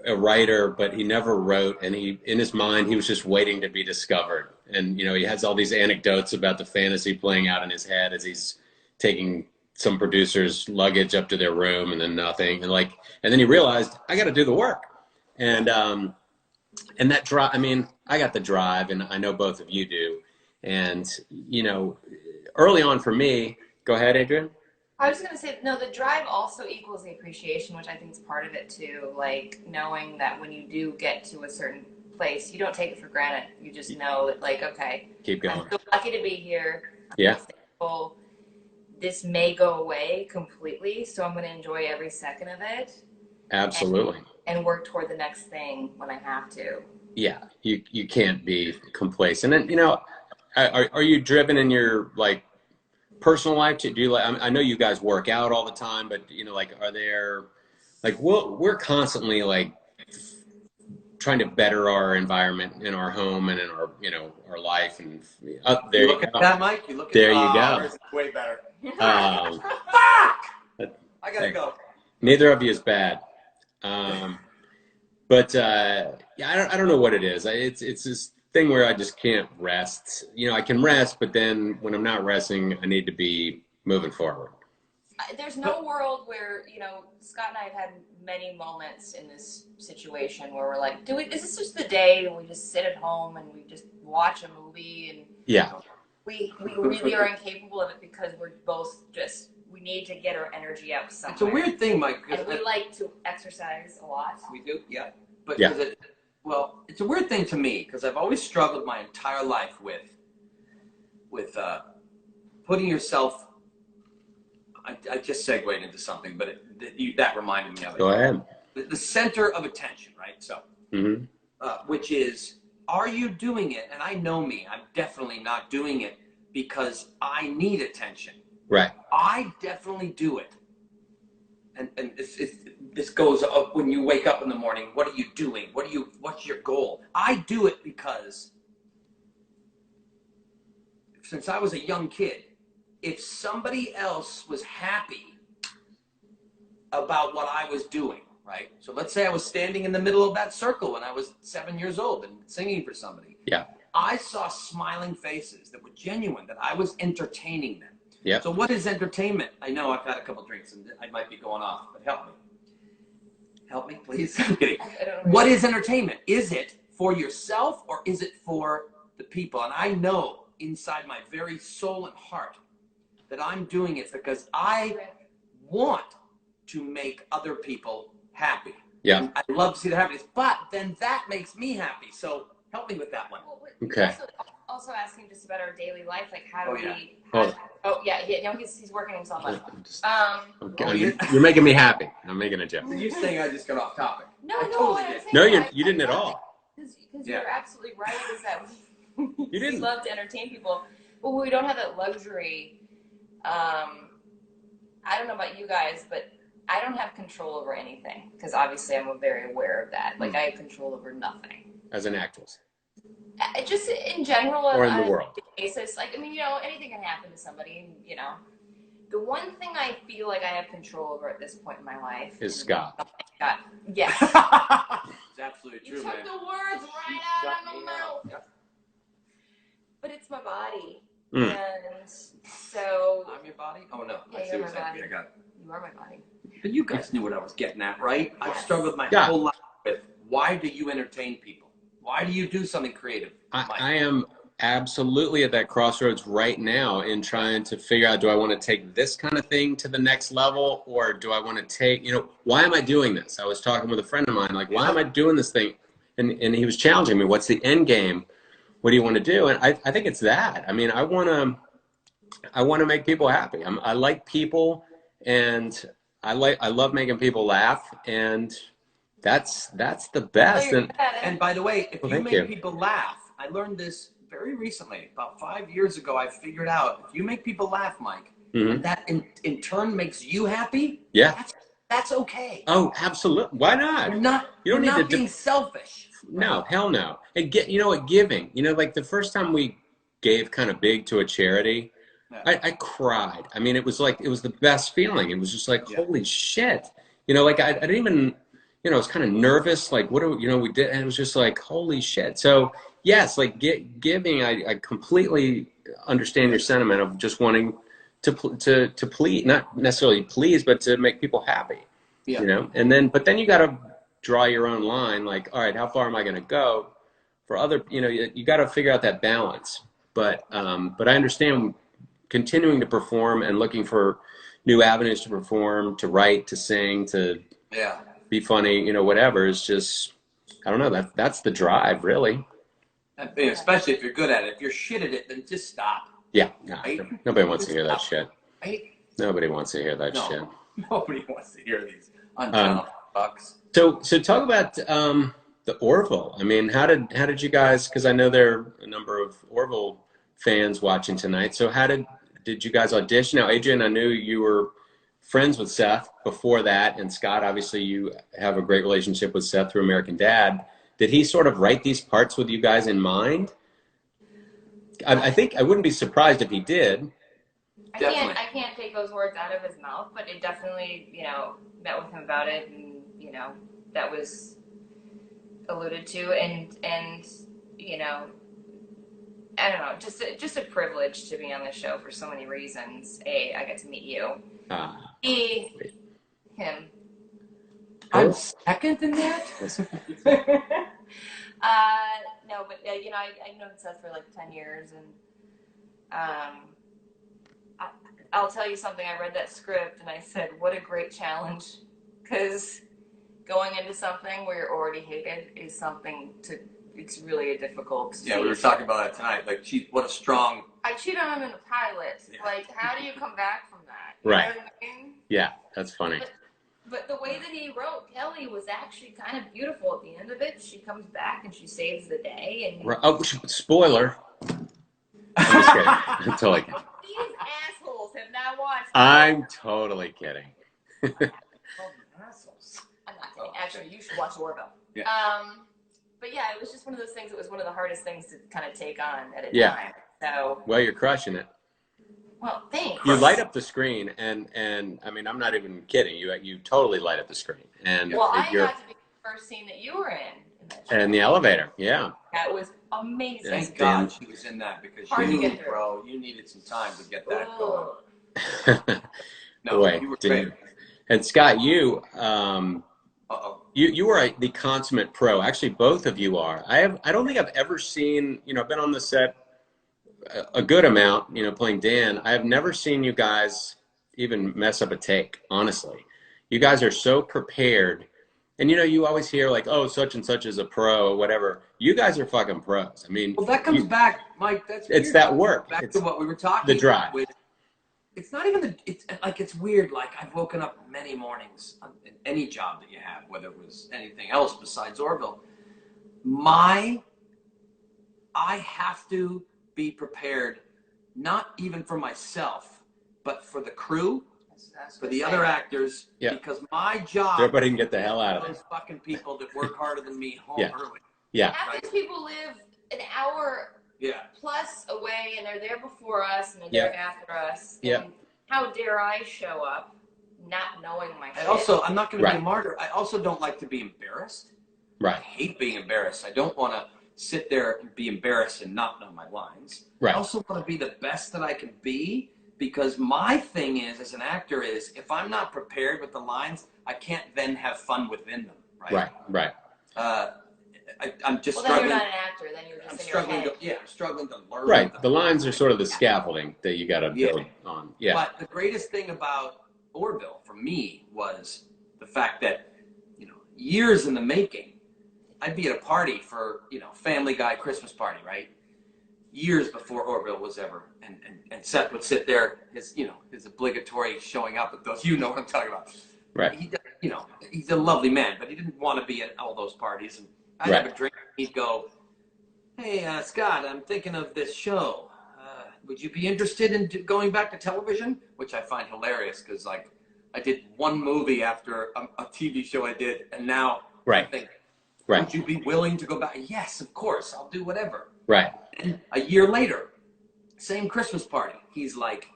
a writer, but he never wrote. And in his mind, he was just waiting to be discovered. And, he has all these anecdotes about the fantasy playing out in his head as he's taking some producer's luggage up to their room and then nothing. And then he realized, I got to do the work. And that drive, I got the drive, and I know both of you do. And, early on for me, go ahead, Adrienne. I was going to say, no, the drive also equals the appreciation, which I think is part of it too. Like knowing that when you do get to a certain place, you don't take it for granted. You just know that, okay, keep going. I'm so lucky to be here. Yeah. I'm thankful. This may go away completely, so I'm going to enjoy every second of it. Absolutely. And work toward the next thing when I have to. Yeah, you can't be complacent. And are you driven in your personal life? Do you I know you guys work out all the time, but are there we're constantly trying to better our environment in our home and in our, you know, our life. And there You you look at go. that, Mike? You look at There you go. Ours is way better. Um, Fuck! I gotta go. Neither of you is bad. But yeah, I don't know what it is. It's this thing where I just can't rest. You know, I can rest, but then when I'm not resting, I need to be moving forward. There's no world where, you know, Scott and I have had many moments in this situation where we're like, is this just the day and we just sit at home and we just watch a movie and yeah, we really are incapable of it because we're both just, we need to get our energy out somewhere. It's a weird thing, Mike. And we like to exercise a lot. We do, yeah. But yeah. well, it's a weird thing to me because I've always struggled my entire life with putting yourself. I just segued into something, but that reminded me of it. Go ahead. The center of attention, right? So, which is, are you doing it? And I know me, I'm definitely not doing it because I need attention. Right. I definitely do it. And this goes up when you wake up in the morning. What are you doing? What's your goal? I do it because since I was a young kid, if somebody else was happy about what I was doing, right? So let's say I was standing in the middle of that circle when I was 7 years old and singing for somebody. Yeah. I saw smiling faces that were genuine, that I was entertaining them. Yeah. So what is entertainment? I know I've had a couple drinks and I might be going off, but help me. Help me, please. I'm kidding. What is entertainment? Is it for yourself or is it for the people? And I know inside my very soul and heart that I'm doing it because I want to make other people happy. Yeah. And I love to see their happiness, but then that makes me happy. So help me with that one. Well, okay. Also asking just about our daily life, like how do we? He's working himself up. You're making me happy. I'm making a joke. You're saying I just got off topic. No, you didn't at all. Because you're absolutely right. Is that you didn't. We love to entertain people, but we don't have that luxury. I don't know about you guys, but I don't have control over anything because obviously I'm very aware of that. Like I have control over nothing. As an actress. Just in general, or in the world. Basis, like I mean, you know, anything can happen to somebody. And, you know, the one thing I feel like I have control over at this point in my life is Scott. God, yes, it's absolutely true, you man. took the words right out of my mouth. Yeah. But it's my body, and so I'm your body. Oh no, yeah, you're my body. I got it. You are my body. But you guys knew what I was getting at, right? Yes. I've struggled my whole life with why do you entertain people? Why do you do something creative? I am absolutely at that crossroads right now in trying to figure out, do I want to take this kind of thing to the next level or do I want to take, you know, why am I doing this? I was talking with a friend of mine, like, why am I doing this thing? And he was challenging me, what's the end game? What do you want to do? And I think it's that. I mean, I want to make people happy. I like people and I love making people laugh and that's the best. And by the way, if you make people laugh, I learned this very recently, about 5 years ago. I figured out if you make people laugh, Mike, and that in turn makes you happy. Yeah, that's okay. Oh, absolutely. Why not? You don't need to be selfish. No, hell no. And you know what? Giving. You know, like the first time we gave kind of big to a charity, I cried. I mean, it was the best feeling. It was just like, holy shit. You know, like I didn't even. You know, I was kind of nervous, like, what do we did, and it was just like, holy shit. So, yes, like giving, I completely understand your sentiment of just wanting to please, not necessarily please, but to make people happy, you know? And but then you got to draw your own line, like, all right, how far am I going to go for other, you know, you got to figure out that balance. But I understand continuing to perform and looking for new avenues to perform, to write, to sing, to be funny, you know, whatever. Is just, I don't know, that's the drive, really. Especially if you're good at it. If you're shit at it, then just stop. Yeah, nobody wants to hear that shit. Right? Nobody wants to hear that shit. Nobody wants to hear these untalented fucks. So talk about the Orville. I mean, how did you guys? Because I know there are a number of Orville fans watching tonight. So how did you guys audition? Now, Adrienne, I knew you were friends with Seth before that, and Scott, obviously you have a great relationship with Seth through American Dad. Did he sort of write these parts with you guys in mind? I think I wouldn't be surprised if he did. I can't take those words out of his mouth, but it definitely, you know, met with him about it, and you know, that was alluded to, and you know, I don't know, just a privilege to be on the show for so many reasons. A, I got to meet you. B, him. I'm second in that. No, but you know, I known Seth for like 10 years, and I'll tell you something. I read that script and I said, what a great challenge, because going into something where you're already hated is something it's really a difficult. Yeah, we were talking about that tonight. Like, what a strong. I cheated on him in the pilot. Yeah. Like, how do you come back from that? You know what I mean? Yeah, that's funny. But the way that he wrote Kelly was actually kind of beautiful at the end of it. She comes back and she saves the day. And oh, spoiler. I'm just kidding. I'm totally kidding. These assholes have not watched. I'm totally kidding. Assholes. I'm not kidding. Actually, you should watch Orville. Yeah. But yeah, it was just one of those things. It was one of the hardest things to kind of take on at a time. So. Well, you're crushing it. Well, thanks. You light up the screen, and I mean, I'm not even kidding. You totally light up the screen. And well, I got to be the first scene that you were in that show. And the elevator, yeah. That was amazing. Thank God she was in that, because you needed some time to get that going. No, boy, you were great. And Scott, you are the consummate pro. Actually, both of you are. I don't think I've ever seen. You know, I've been on the set a good amount, you know, playing Dan. I have never seen you guys even mess up a take, honestly. You guys are so prepared. And, you know, you always hear like, oh, such and such is a pro or whatever. You guys are fucking pros. I mean. Well, that comes back, Mike. It's weird. That work. Back to what we were talking the drive. With. It's not even it's weird. Like, I've woken up many mornings in any job that you have, whether it was anything else besides Orville. I have to be prepared, not even for myself, but for the crew, for the other actors, because my job. Everybody can get the hell out of those fucking people that work harder than me home early. Yeah. Half these people live an hour plus away, and they're there before us, and they're there after us. Yeah. And how dare I show up not knowing my shit? Also, I'm not going to be a martyr. I also don't like to be embarrassed. Right. I hate being embarrassed. I don't want to sit there and be embarrassed and not know my lines. Right. I also want to be the best that I can be, because my thing is, as an actor, is if I'm not prepared with the lines, I can't then have fun within them. Right. I'm just struggling. Then you're not an actor. Then you're just struggling. I'm struggling to learn. Right. The lines are sort of the scaffolding that you got to build on. Yeah. But the greatest thing about Orville for me was the fact that, you know, years in the making, I'd be at a party for, you know, Family Guy Christmas party, right? Years before Orville was ever, and Seth would sit there, his obligatory showing up at those, you know what I'm talking about. Right. He, you know, he's a lovely man, but he didn't want to be at all those parties. And I'd have a drink, and he'd go, hey, Scott, I'm thinking of this show. Would you be interested in going back to television? Which I find hilarious, because, like, I did one movie after a TV show I did, and now I think, would you be willing to go back? Yes, of course. I'll do whatever. Right. And a year later, same Christmas party, he's like,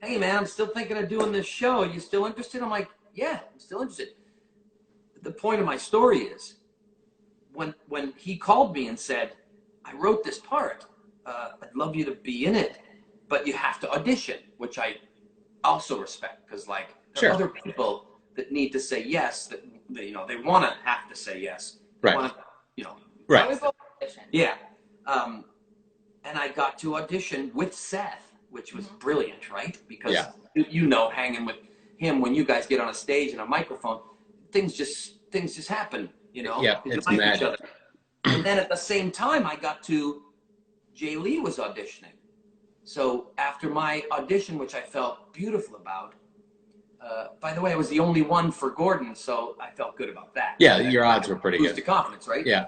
hey, man, I'm still thinking of doing this show. Are you still interested? I'm like, yeah, I'm still interested. The point of my story is, when he called me and said, I wrote this part. I'd love you to be in it, but you have to audition, which I also respect, because, like, there are other people that need to say yes, that you know, they want to have to say yes. Right. Wanna, you know. Right. Yeah. And I got to audition with Seth, which was brilliant, right? Because you know, hanging with him, when you guys get on a stage and a microphone, things just happen, you know. Yeah, it's magic. And then at the same time, I got to Jay Lee was auditioning. So after my audition, which I felt beautiful about, by the way, I was the only one for Gordon, so I felt good about that. Yeah, your odds were pretty good. Boost the confidence, right? Yeah.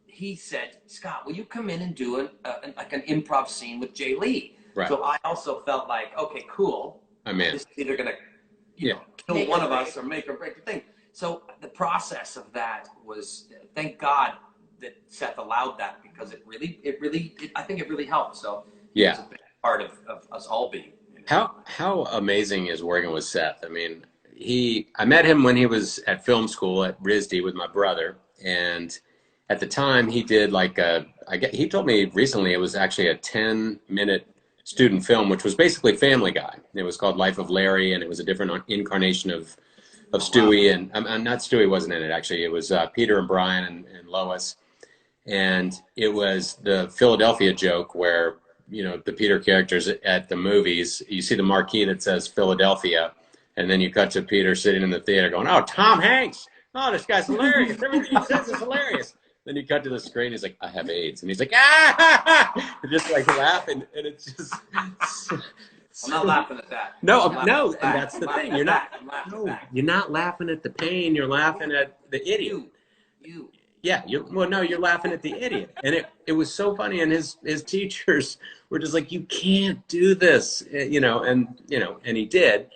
He said, Scott, will you come in and do an improv scene with Jay Lee? Right. So I also felt like, okay, cool. I'm in. This is either going to kill one of us or make or break the thing. So the process of that was, thank God that Seth allowed that, because I think it really helped. So Yeah. it's a big part of us all being. How amazing is working with Seth? I mean, I met him when he was at film school at RISD with my brother, and at the time he did he told me recently it was actually a 10-minute student film, which was basically Family Guy. It was called Life of Larry, and it was a different incarnation of Stewie, and not Stewie wasn't in it actually. It was Peter and Brian and Lois, and it was the Philadelphia joke where, you know, the Peter characters at the movies, you see the marquee that says Philadelphia, and then you cut to Peter sitting in the theater going, "Oh, Tom Hanks! Oh, this guy's hilarious! Everything he says is hilarious." Then you cut to the screen, he's like, "I have AIDS," and he's like, "Ah!" just like laughing, and it's just. I'm not laughing at that. No, and that's the thing. You're not laughing at the pain. You're laughing at the idiot. You. Yeah, you're laughing at the idiot. And it was so funny, and his teachers were just like, "You can't do this," and he did.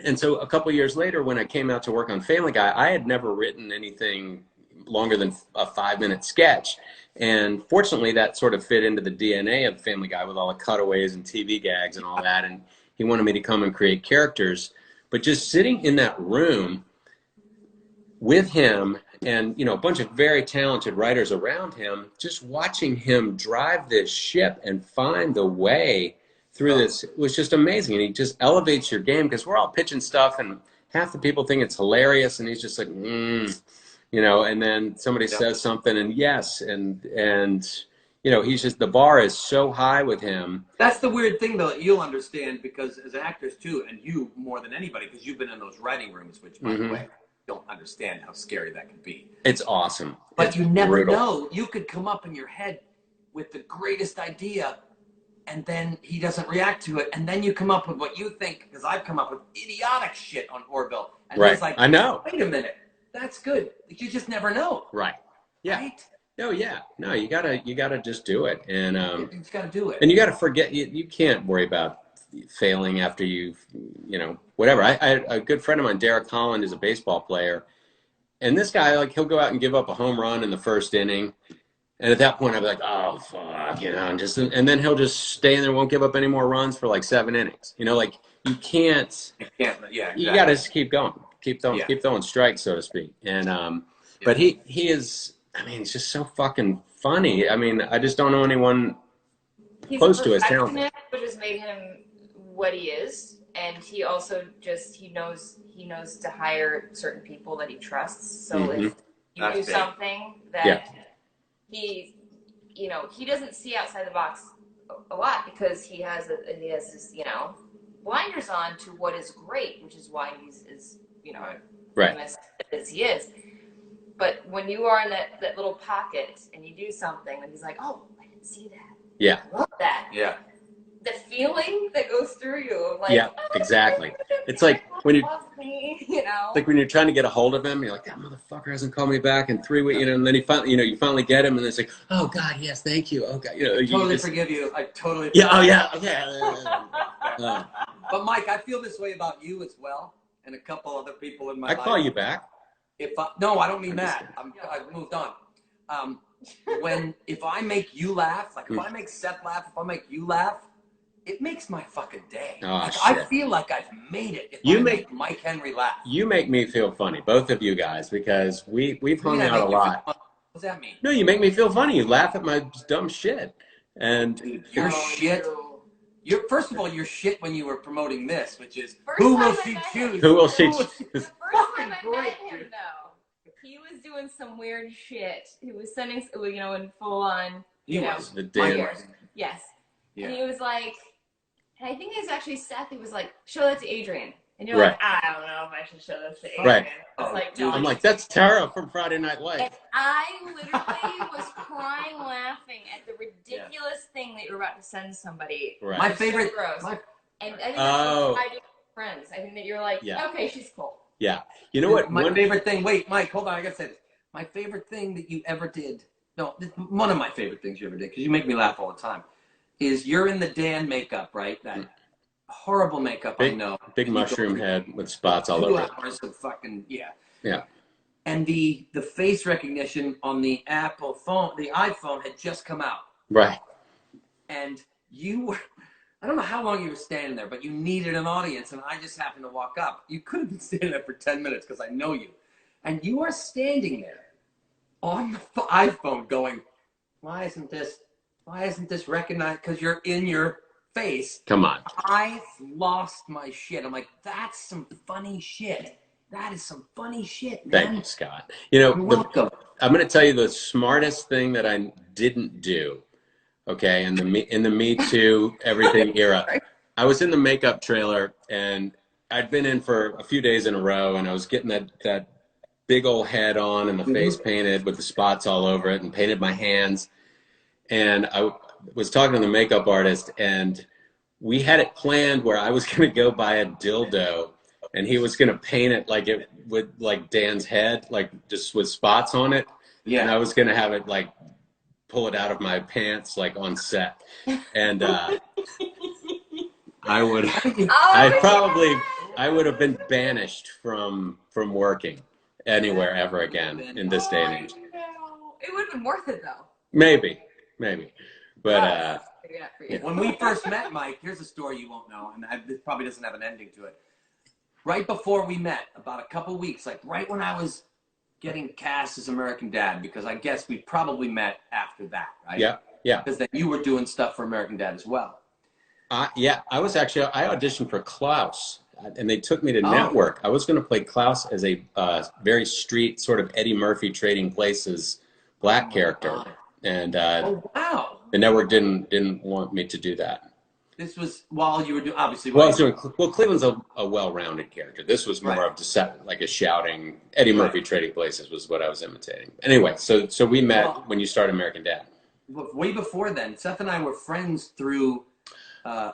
And so a couple of years later, when I came out to work on Family Guy, I had never written anything longer than a 5-minute sketch. And fortunately, that sort of fit into the DNA of Family Guy with all the cutaways and TV gags and all that. And he wanted me to come and create characters. But just sitting in that room with him and, a bunch of very talented writers around him, just watching him drive this ship and find the way through this was just amazing. And he just elevates your game, because we're all pitching stuff and half the people think it's hilarious. And he's just like, and then somebody says something and yes. And he's just, the bar is so high with him. That's the weird thing, though, that you'll understand, because as actors too, and you more than anybody, because you've been in those writing rooms, which by the way, don't understand how scary that can be. It's awesome. But it's you never brutal. know. You could come up in your head with the greatest idea, and then he doesn't react to it, and then you come up with what you think, because I've come up with idiotic shit on Orville, and he's like, I know. Wait a minute, that's good. You just never know. Right. Yeah. Right? No, yeah. No, you gotta just do it. And you just gotta do it. And you gotta forget, you can't worry about failing after whatever. I had a good friend of mine, Derek Holland, is a baseball player, and this guy, he'll go out and give up a home run in the first inning, and at that point I'd be like, oh fuck, and then he'll just stay in there, won't give up any more runs for 7 innings. You can't. Yeah, exactly. You gotta just keep going, keep throwing strikes, so to speak. And but he is, he's just so fucking funny. I just don't know anyone close to his talent, which has made him what he is. And he also he knows to hire certain people that he trusts. So if you do something that he doesn't see outside the box a lot, because he has this blinders on to what is great, which is why he's famous as he is. But when you are in that little pocket and you do something, and he's like, "Oh, I didn't see that. Yeah, I love that." Yeah. The feeling that goes through you, exactly. It's like when you, me, like when you're trying to get a hold of him, you're like, that motherfucker hasn't called me back in 3 weeks, and then you finally get him, and it's like, oh God, yes, thank you, oh God, totally forgive you. I totally. Yeah, oh yeah. But Mike, I feel this way about you as well, and a couple other people in my life. I call you back. No, I don't mean that. I've moved on. If I make you laugh, if I make Seth laugh, if I make you laugh, it makes my fucking day. Oh, I feel like I've made it if I make Mike Henry laugh. You make me feel funny, both of you guys, because we've hung out a lot. What does that mean? No, you make me feel funny. You laugh at my dumb shit. And dude, your shit. First of all, your shit when you were promoting this, which is who will she choose? Who will she choose? The first time I met him, though, he was doing some weird shit. He was sending, in full on. He was the damn. Yes. Yeah. And he was like, and I think it was actually Seth who was like, show that to Adrienne. And you're like, I don't know if I should show this to Adrienne. Right. I was like, no. I'm like, that's Tara from Friday Night Live. And I literally was crying laughing at the ridiculous thing that you're about to send somebody. Right. My favorite. So gross. And I think that's what I do with friends. I think that you're like, okay, she's cool. Yeah. You know what? My favorite thing. Wait, Mike, hold on. I gotta say this. My favorite thing that you ever did. No, one of my favorite things you ever did, because you make me laugh all the time, is you're in the Dan makeup, right? That horrible makeup. I know. Big mushroom head with spots all over it. 2 hours of fucking Yeah. And the face recognition on the Apple phone, the iPhone, had just come out. Right. And you were, I don't know how long you were standing there, but you needed an audience, and I just happened to walk up. You could have been standing there for 10 minutes because I know you. And you are standing there on the iPhone going, why isn't this recognized? Because you're in your face. Come on. I lost my shit. I'm like, that's some funny shit. That is some funny shit, man. Thank you, Scott. You know, You're welcome. I'm going to tell you the smartest thing that I didn't do. Okay, in the Me Too everything era, I was in the makeup trailer, and I'd been in for a few days in a row, and I was getting that big old head on and the face painted with the spots all over it, and painted my hands. And I was talking to the makeup artist, and we had it planned where I was going to go buy a dildo, and he was going to paint it like it with like Dan's head, like just with spots on it. Yeah. And I was going to have it like pull it out of my pants like on set. And I would have been banished from working anywhere ever again in this day and age. No. It would have been worth it though. Maybe. But when we first met, Mike, here's a story you won't know, and this probably doesn't have an ending to it. Right before we met, about a couple weeks, like right when I was getting cast as American Dad, because I guess we probably met after that, right? Yeah. Because then you were doing stuff for American Dad as well. I auditioned for Klaus, and they took me to Network. I was going to play Klaus as a very street sort of Eddie Murphy Trading Places black character, and the Network didn't want me to do that. This was while you were doing, obviously. Well, Cleveland's a well-rounded character. This was more of like a shouting Eddie Murphy Trading Places was what I was imitating. Anyway, so we met when you started American Dad. Way before then, Seth and I were friends through. Did I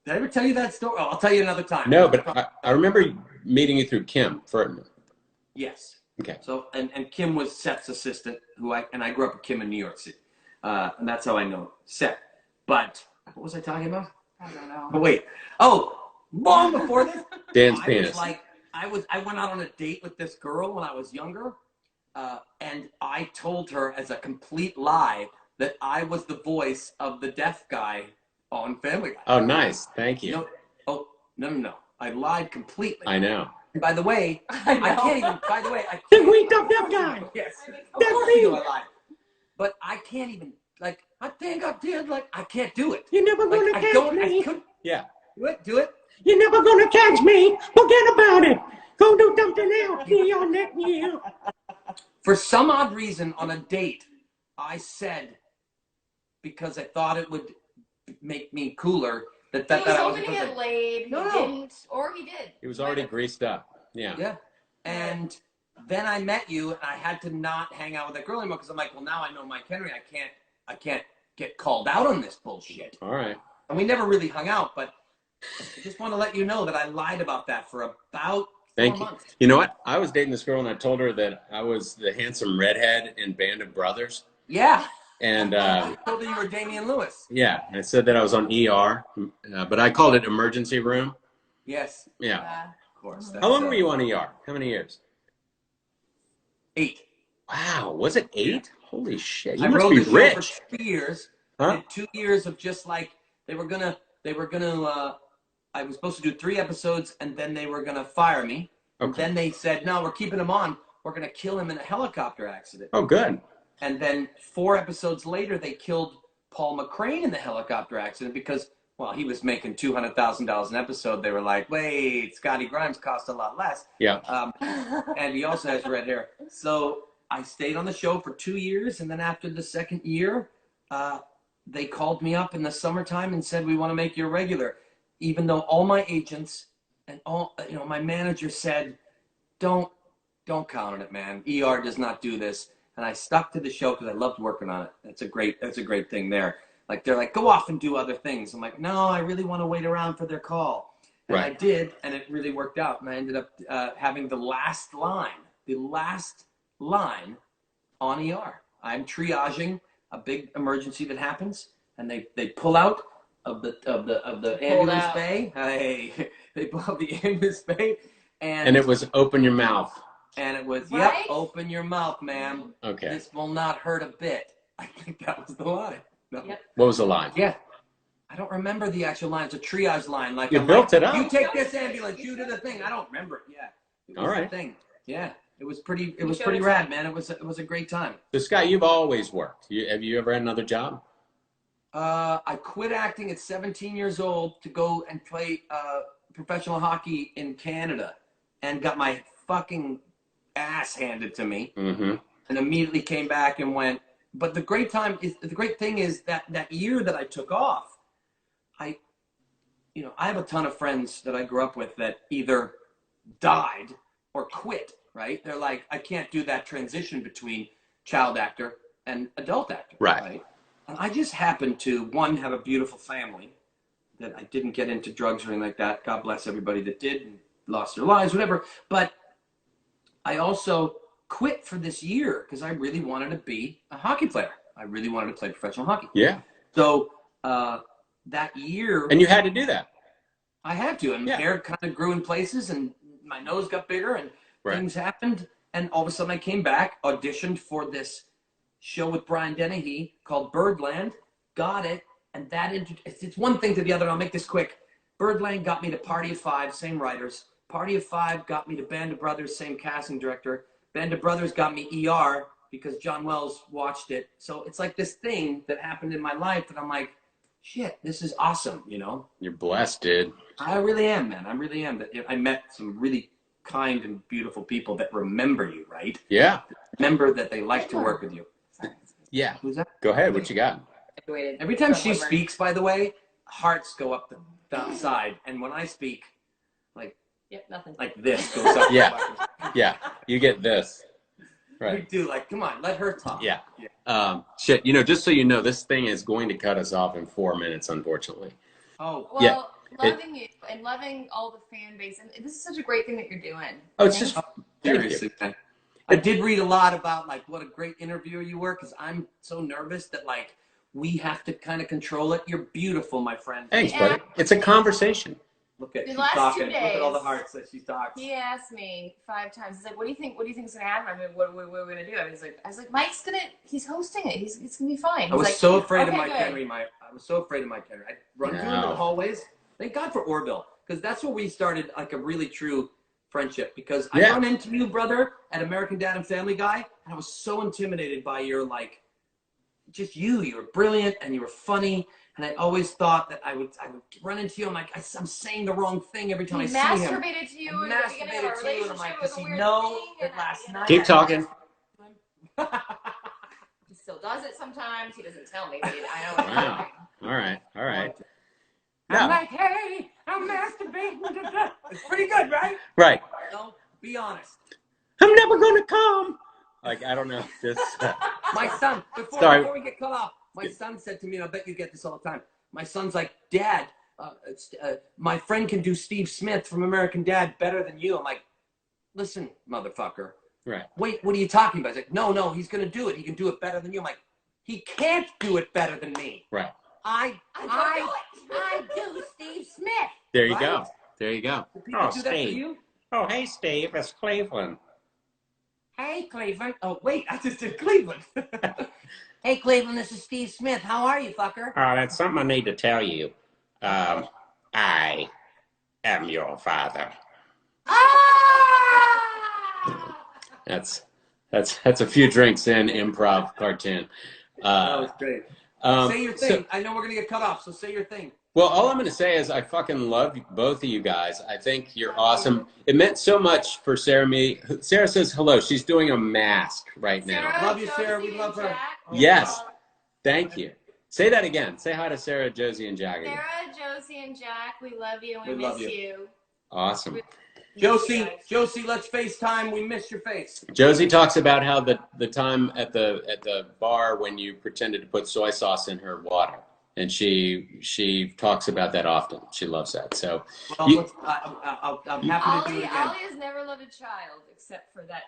ever tell you that story? Oh, I'll tell you another time. No, but I remember meeting you through Kim Furtman. Yes. Okay. So and Kim was Seth's assistant, I grew up with Kim in New York City, and that's how I know Seth. But what was I talking about? I don't know. But wait. Oh, long before this, Dan's penis. I went out on a date with this girl when I was younger, and I told her as a complete lie that I was the voice of the deaf guy on Family Guy. Oh, nice. Thank you. No. I lied completely. I know. And by the way, I can't even. By the way, I can't. We the deaf guy. Yes. Of course you do. I lied. But I can't even. Like, I think I did. Like, I can't do it. You're never gonna catch me. Yeah. Do it. You're never gonna catch me. Forget about it. Go do something else. Be on that wheel. For some odd reason, on a date, I said, because I thought it would make me cooler, that I was hoping to get laid. No. He didn't, or he did. He was already greased up. Yeah. Yeah. And then I met you, and I had to not hang out with that girl anymore because I'm like, well, now I know Mike Henry. I can't get called out on this bullshit. All right. And we never really hung out, but I just want to let you know that I lied about that for about 4 months. You know what? I was dating this girl, and I told her that I was the handsome redhead in Band of Brothers. Yeah. And I told her you were Damian Lewis. Yeah. I said that I was on ER, but I called it emergency room. Yes. Yeah. Of course. How long were you on ER? How many years? 8. Wow. Was it 8? Holy shit. You I must wrote be the show rich. for 2 years. Huh? Did 2 years of just like, they were gonna, I was supposed to do 3 episodes, and then they were gonna fire me. Okay. And then they said, no, we're keeping him on. We're gonna kill him in a helicopter accident. Oh, good. And then 4 episodes later, they killed Paul McCrane in the helicopter accident because, well, he was making $200,000 an episode. They were like, wait, Scotty Grimes cost a lot less. Yeah. And he also has red hair. So I stayed on the show for 2 years. And then after the second year, they called me up in the summertime and said, we want to make you a regular. Even though all my agents and my manager said, don't count on it, man. ER does not do this. And I stuck to the show because I loved working on it. That's a great thing there. Like, they're like, go off and do other things. I'm like, no, I really want to wait around for their call. And I did, and it really worked out. And I ended up having the last line on ER. I'm triaging a big emergency that happens, and they pull out of the ambulance bay. Hey, they pulled out the ambulance bay, and it was open your mouth. And it was, right? yep, open your mouth, ma'am. Okay. This will not hurt a bit. I think that was the line. No. Yep. What was the line? Yeah. I don't remember the actual line. It's a triage line. Like you built it up. You take this ambulance. You do the thing. I don't remember it. Yeah. It was all right. the thing. Yeah. It was pretty. It was pretty rad, man. It was a great time. So Scott, you've always worked. Have you ever had another job? I quit acting at 17 years old to go and play professional hockey in Canada, and got my fucking ass handed to me, and immediately came back and went. But the great thing is that year that I took off, I have a ton of friends that I grew up with that either died or quit, right? They're like, I can't do that transition between child actor and adult actor, right? And I just happened to, one, have a beautiful family that I didn't get into drugs or anything like that. God bless everybody that did and lost their lives, whatever. But I also quit for this year because I really wanted to be a hockey player. I really wanted to play professional hockey. Yeah. So that year. And you had to do that. I had to. And my hair kind of grew in places and my nose got bigger and things happened. And all of a sudden I came back, auditioned for this show with Brian Dennehy called Birdland, got it. And that, it's one thing to the other. And I'll make this quick. Birdland got me to Party of Five, same writers. Party of Five got me to Band of Brothers, same casting director. Band of Brothers got me ER because John Wells watched it. So it's like this thing that happened in my life that I'm like, shit, this is awesome, you know? You're blessed, dude. I really am, man. I really am. I met some really kind and beautiful people that remember you, right? Yeah. Remember that they like to work with you. Yeah. Who's that? Go ahead. What you got? Every time she speaks, by the way, hearts go up the side. And when I speak, nothing. Like this goes up. Yeah. You get this. Right. We do. Like, come on, let her talk. Yeah. Shit. Just so you know, this thing is going to cut us off in 4 minutes, unfortunately. Oh. Well, loving you and loving all the fan base, and this is such a great thing that you're doing. Oh, it's just seriously. I did read a lot about what a great interviewer you were, because I'm so nervous that we have to kind of control it. You're beautiful, my friend. Thanks, buddy. It's a conversation. Look at the she's last talking. 2 days, look at all the hearts that she talks. He asked me 5 times. He's like, "What do you think? What do you think's gonna happen? I mean, what are we gonna do?" I was like, "Mike's he's hosting it. It's gonna be fine." I was so afraid of Mike Henry. I was so afraid of Mike Henry. I'd run through him in the hallways. Thank God for Orville, because that's where we started a really true friendship. Because I run into you, brother, at American Dad and Family Guy, and I was so intimidated by your just you. You were brilliant and you were funny. And I always thought that I would run into you. I'm like, I'm saying the wrong thing every time I see him. Masturbated to you in the beginning of our relationship. And I'm like, does he know that last night? Keep talking. He still does it sometimes. He doesn't tell me, but I know what he's doing. All right. I'm like, hey, I'm masturbating. It's pretty good, right? Right. No, be honest. I'm never gonna come. I don't know. Just my son. Before we get cut off. My son said to me, and I bet you get this all the time. My son's like, Dad, my friend can do Steve Smith from American Dad better than you. I'm like, listen, motherfucker. Right. Wait, what are you talking about? He's like, no, he's going to do it. He can do it better than you. I'm like, he can't do it better than me. Right. I do Steve Smith. There you go. There you go. Do people do that for you? Oh, hey, Steve, it's Cleveland. Hey, Cleveland. Oh, wait, I just did Cleveland. Hey, Cleveland, this is Steve Smith. How are you, fucker? Oh, that's something I need to tell you. I am your father. Ah! That's a few drinks in improv cartoon. That was great. Say your thing. I know we're going to get cut off, so say your thing. Well, all I'm going to say is I fucking love both of you guys. I think you're awesome. It meant so much for Sarah and me. Sarah says hello. She's doing a mask right now. Love you, Sarah. We love her. Yes. Thank you. Say that again. Say hi to Sarah, Josie, and Jack. Sarah, Josie, and Jack, we love you and we miss you. Awesome. Josie, let's FaceTime. We miss your face. Josie talks about how the time at the bar when you pretended to put soy sauce in her water. And she talks about that often. She loves that. So, I'm happy to do it again. Ollie has never loved a child except for that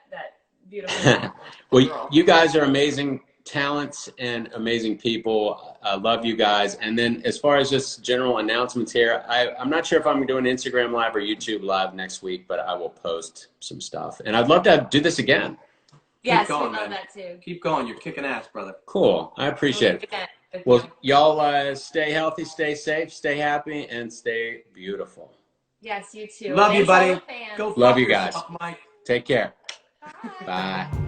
beautiful. Well, you guys are amazing talents and amazing people. I love you guys. And then as far as just general announcements here, I'm not sure if I'm doing Instagram Live or YouTube Live next week, but I will post some stuff. And I'd love to do this again. Yes, Keep going, we love man. that too. Keep going. You're kicking ass, brother. Cool. I appreciate it. Well, y'all stay healthy, stay safe, stay happy, and stay beautiful. Yes, you too. Love you, buddy. Go love you guys. yourself, Mike. Take care. Bye. Bye.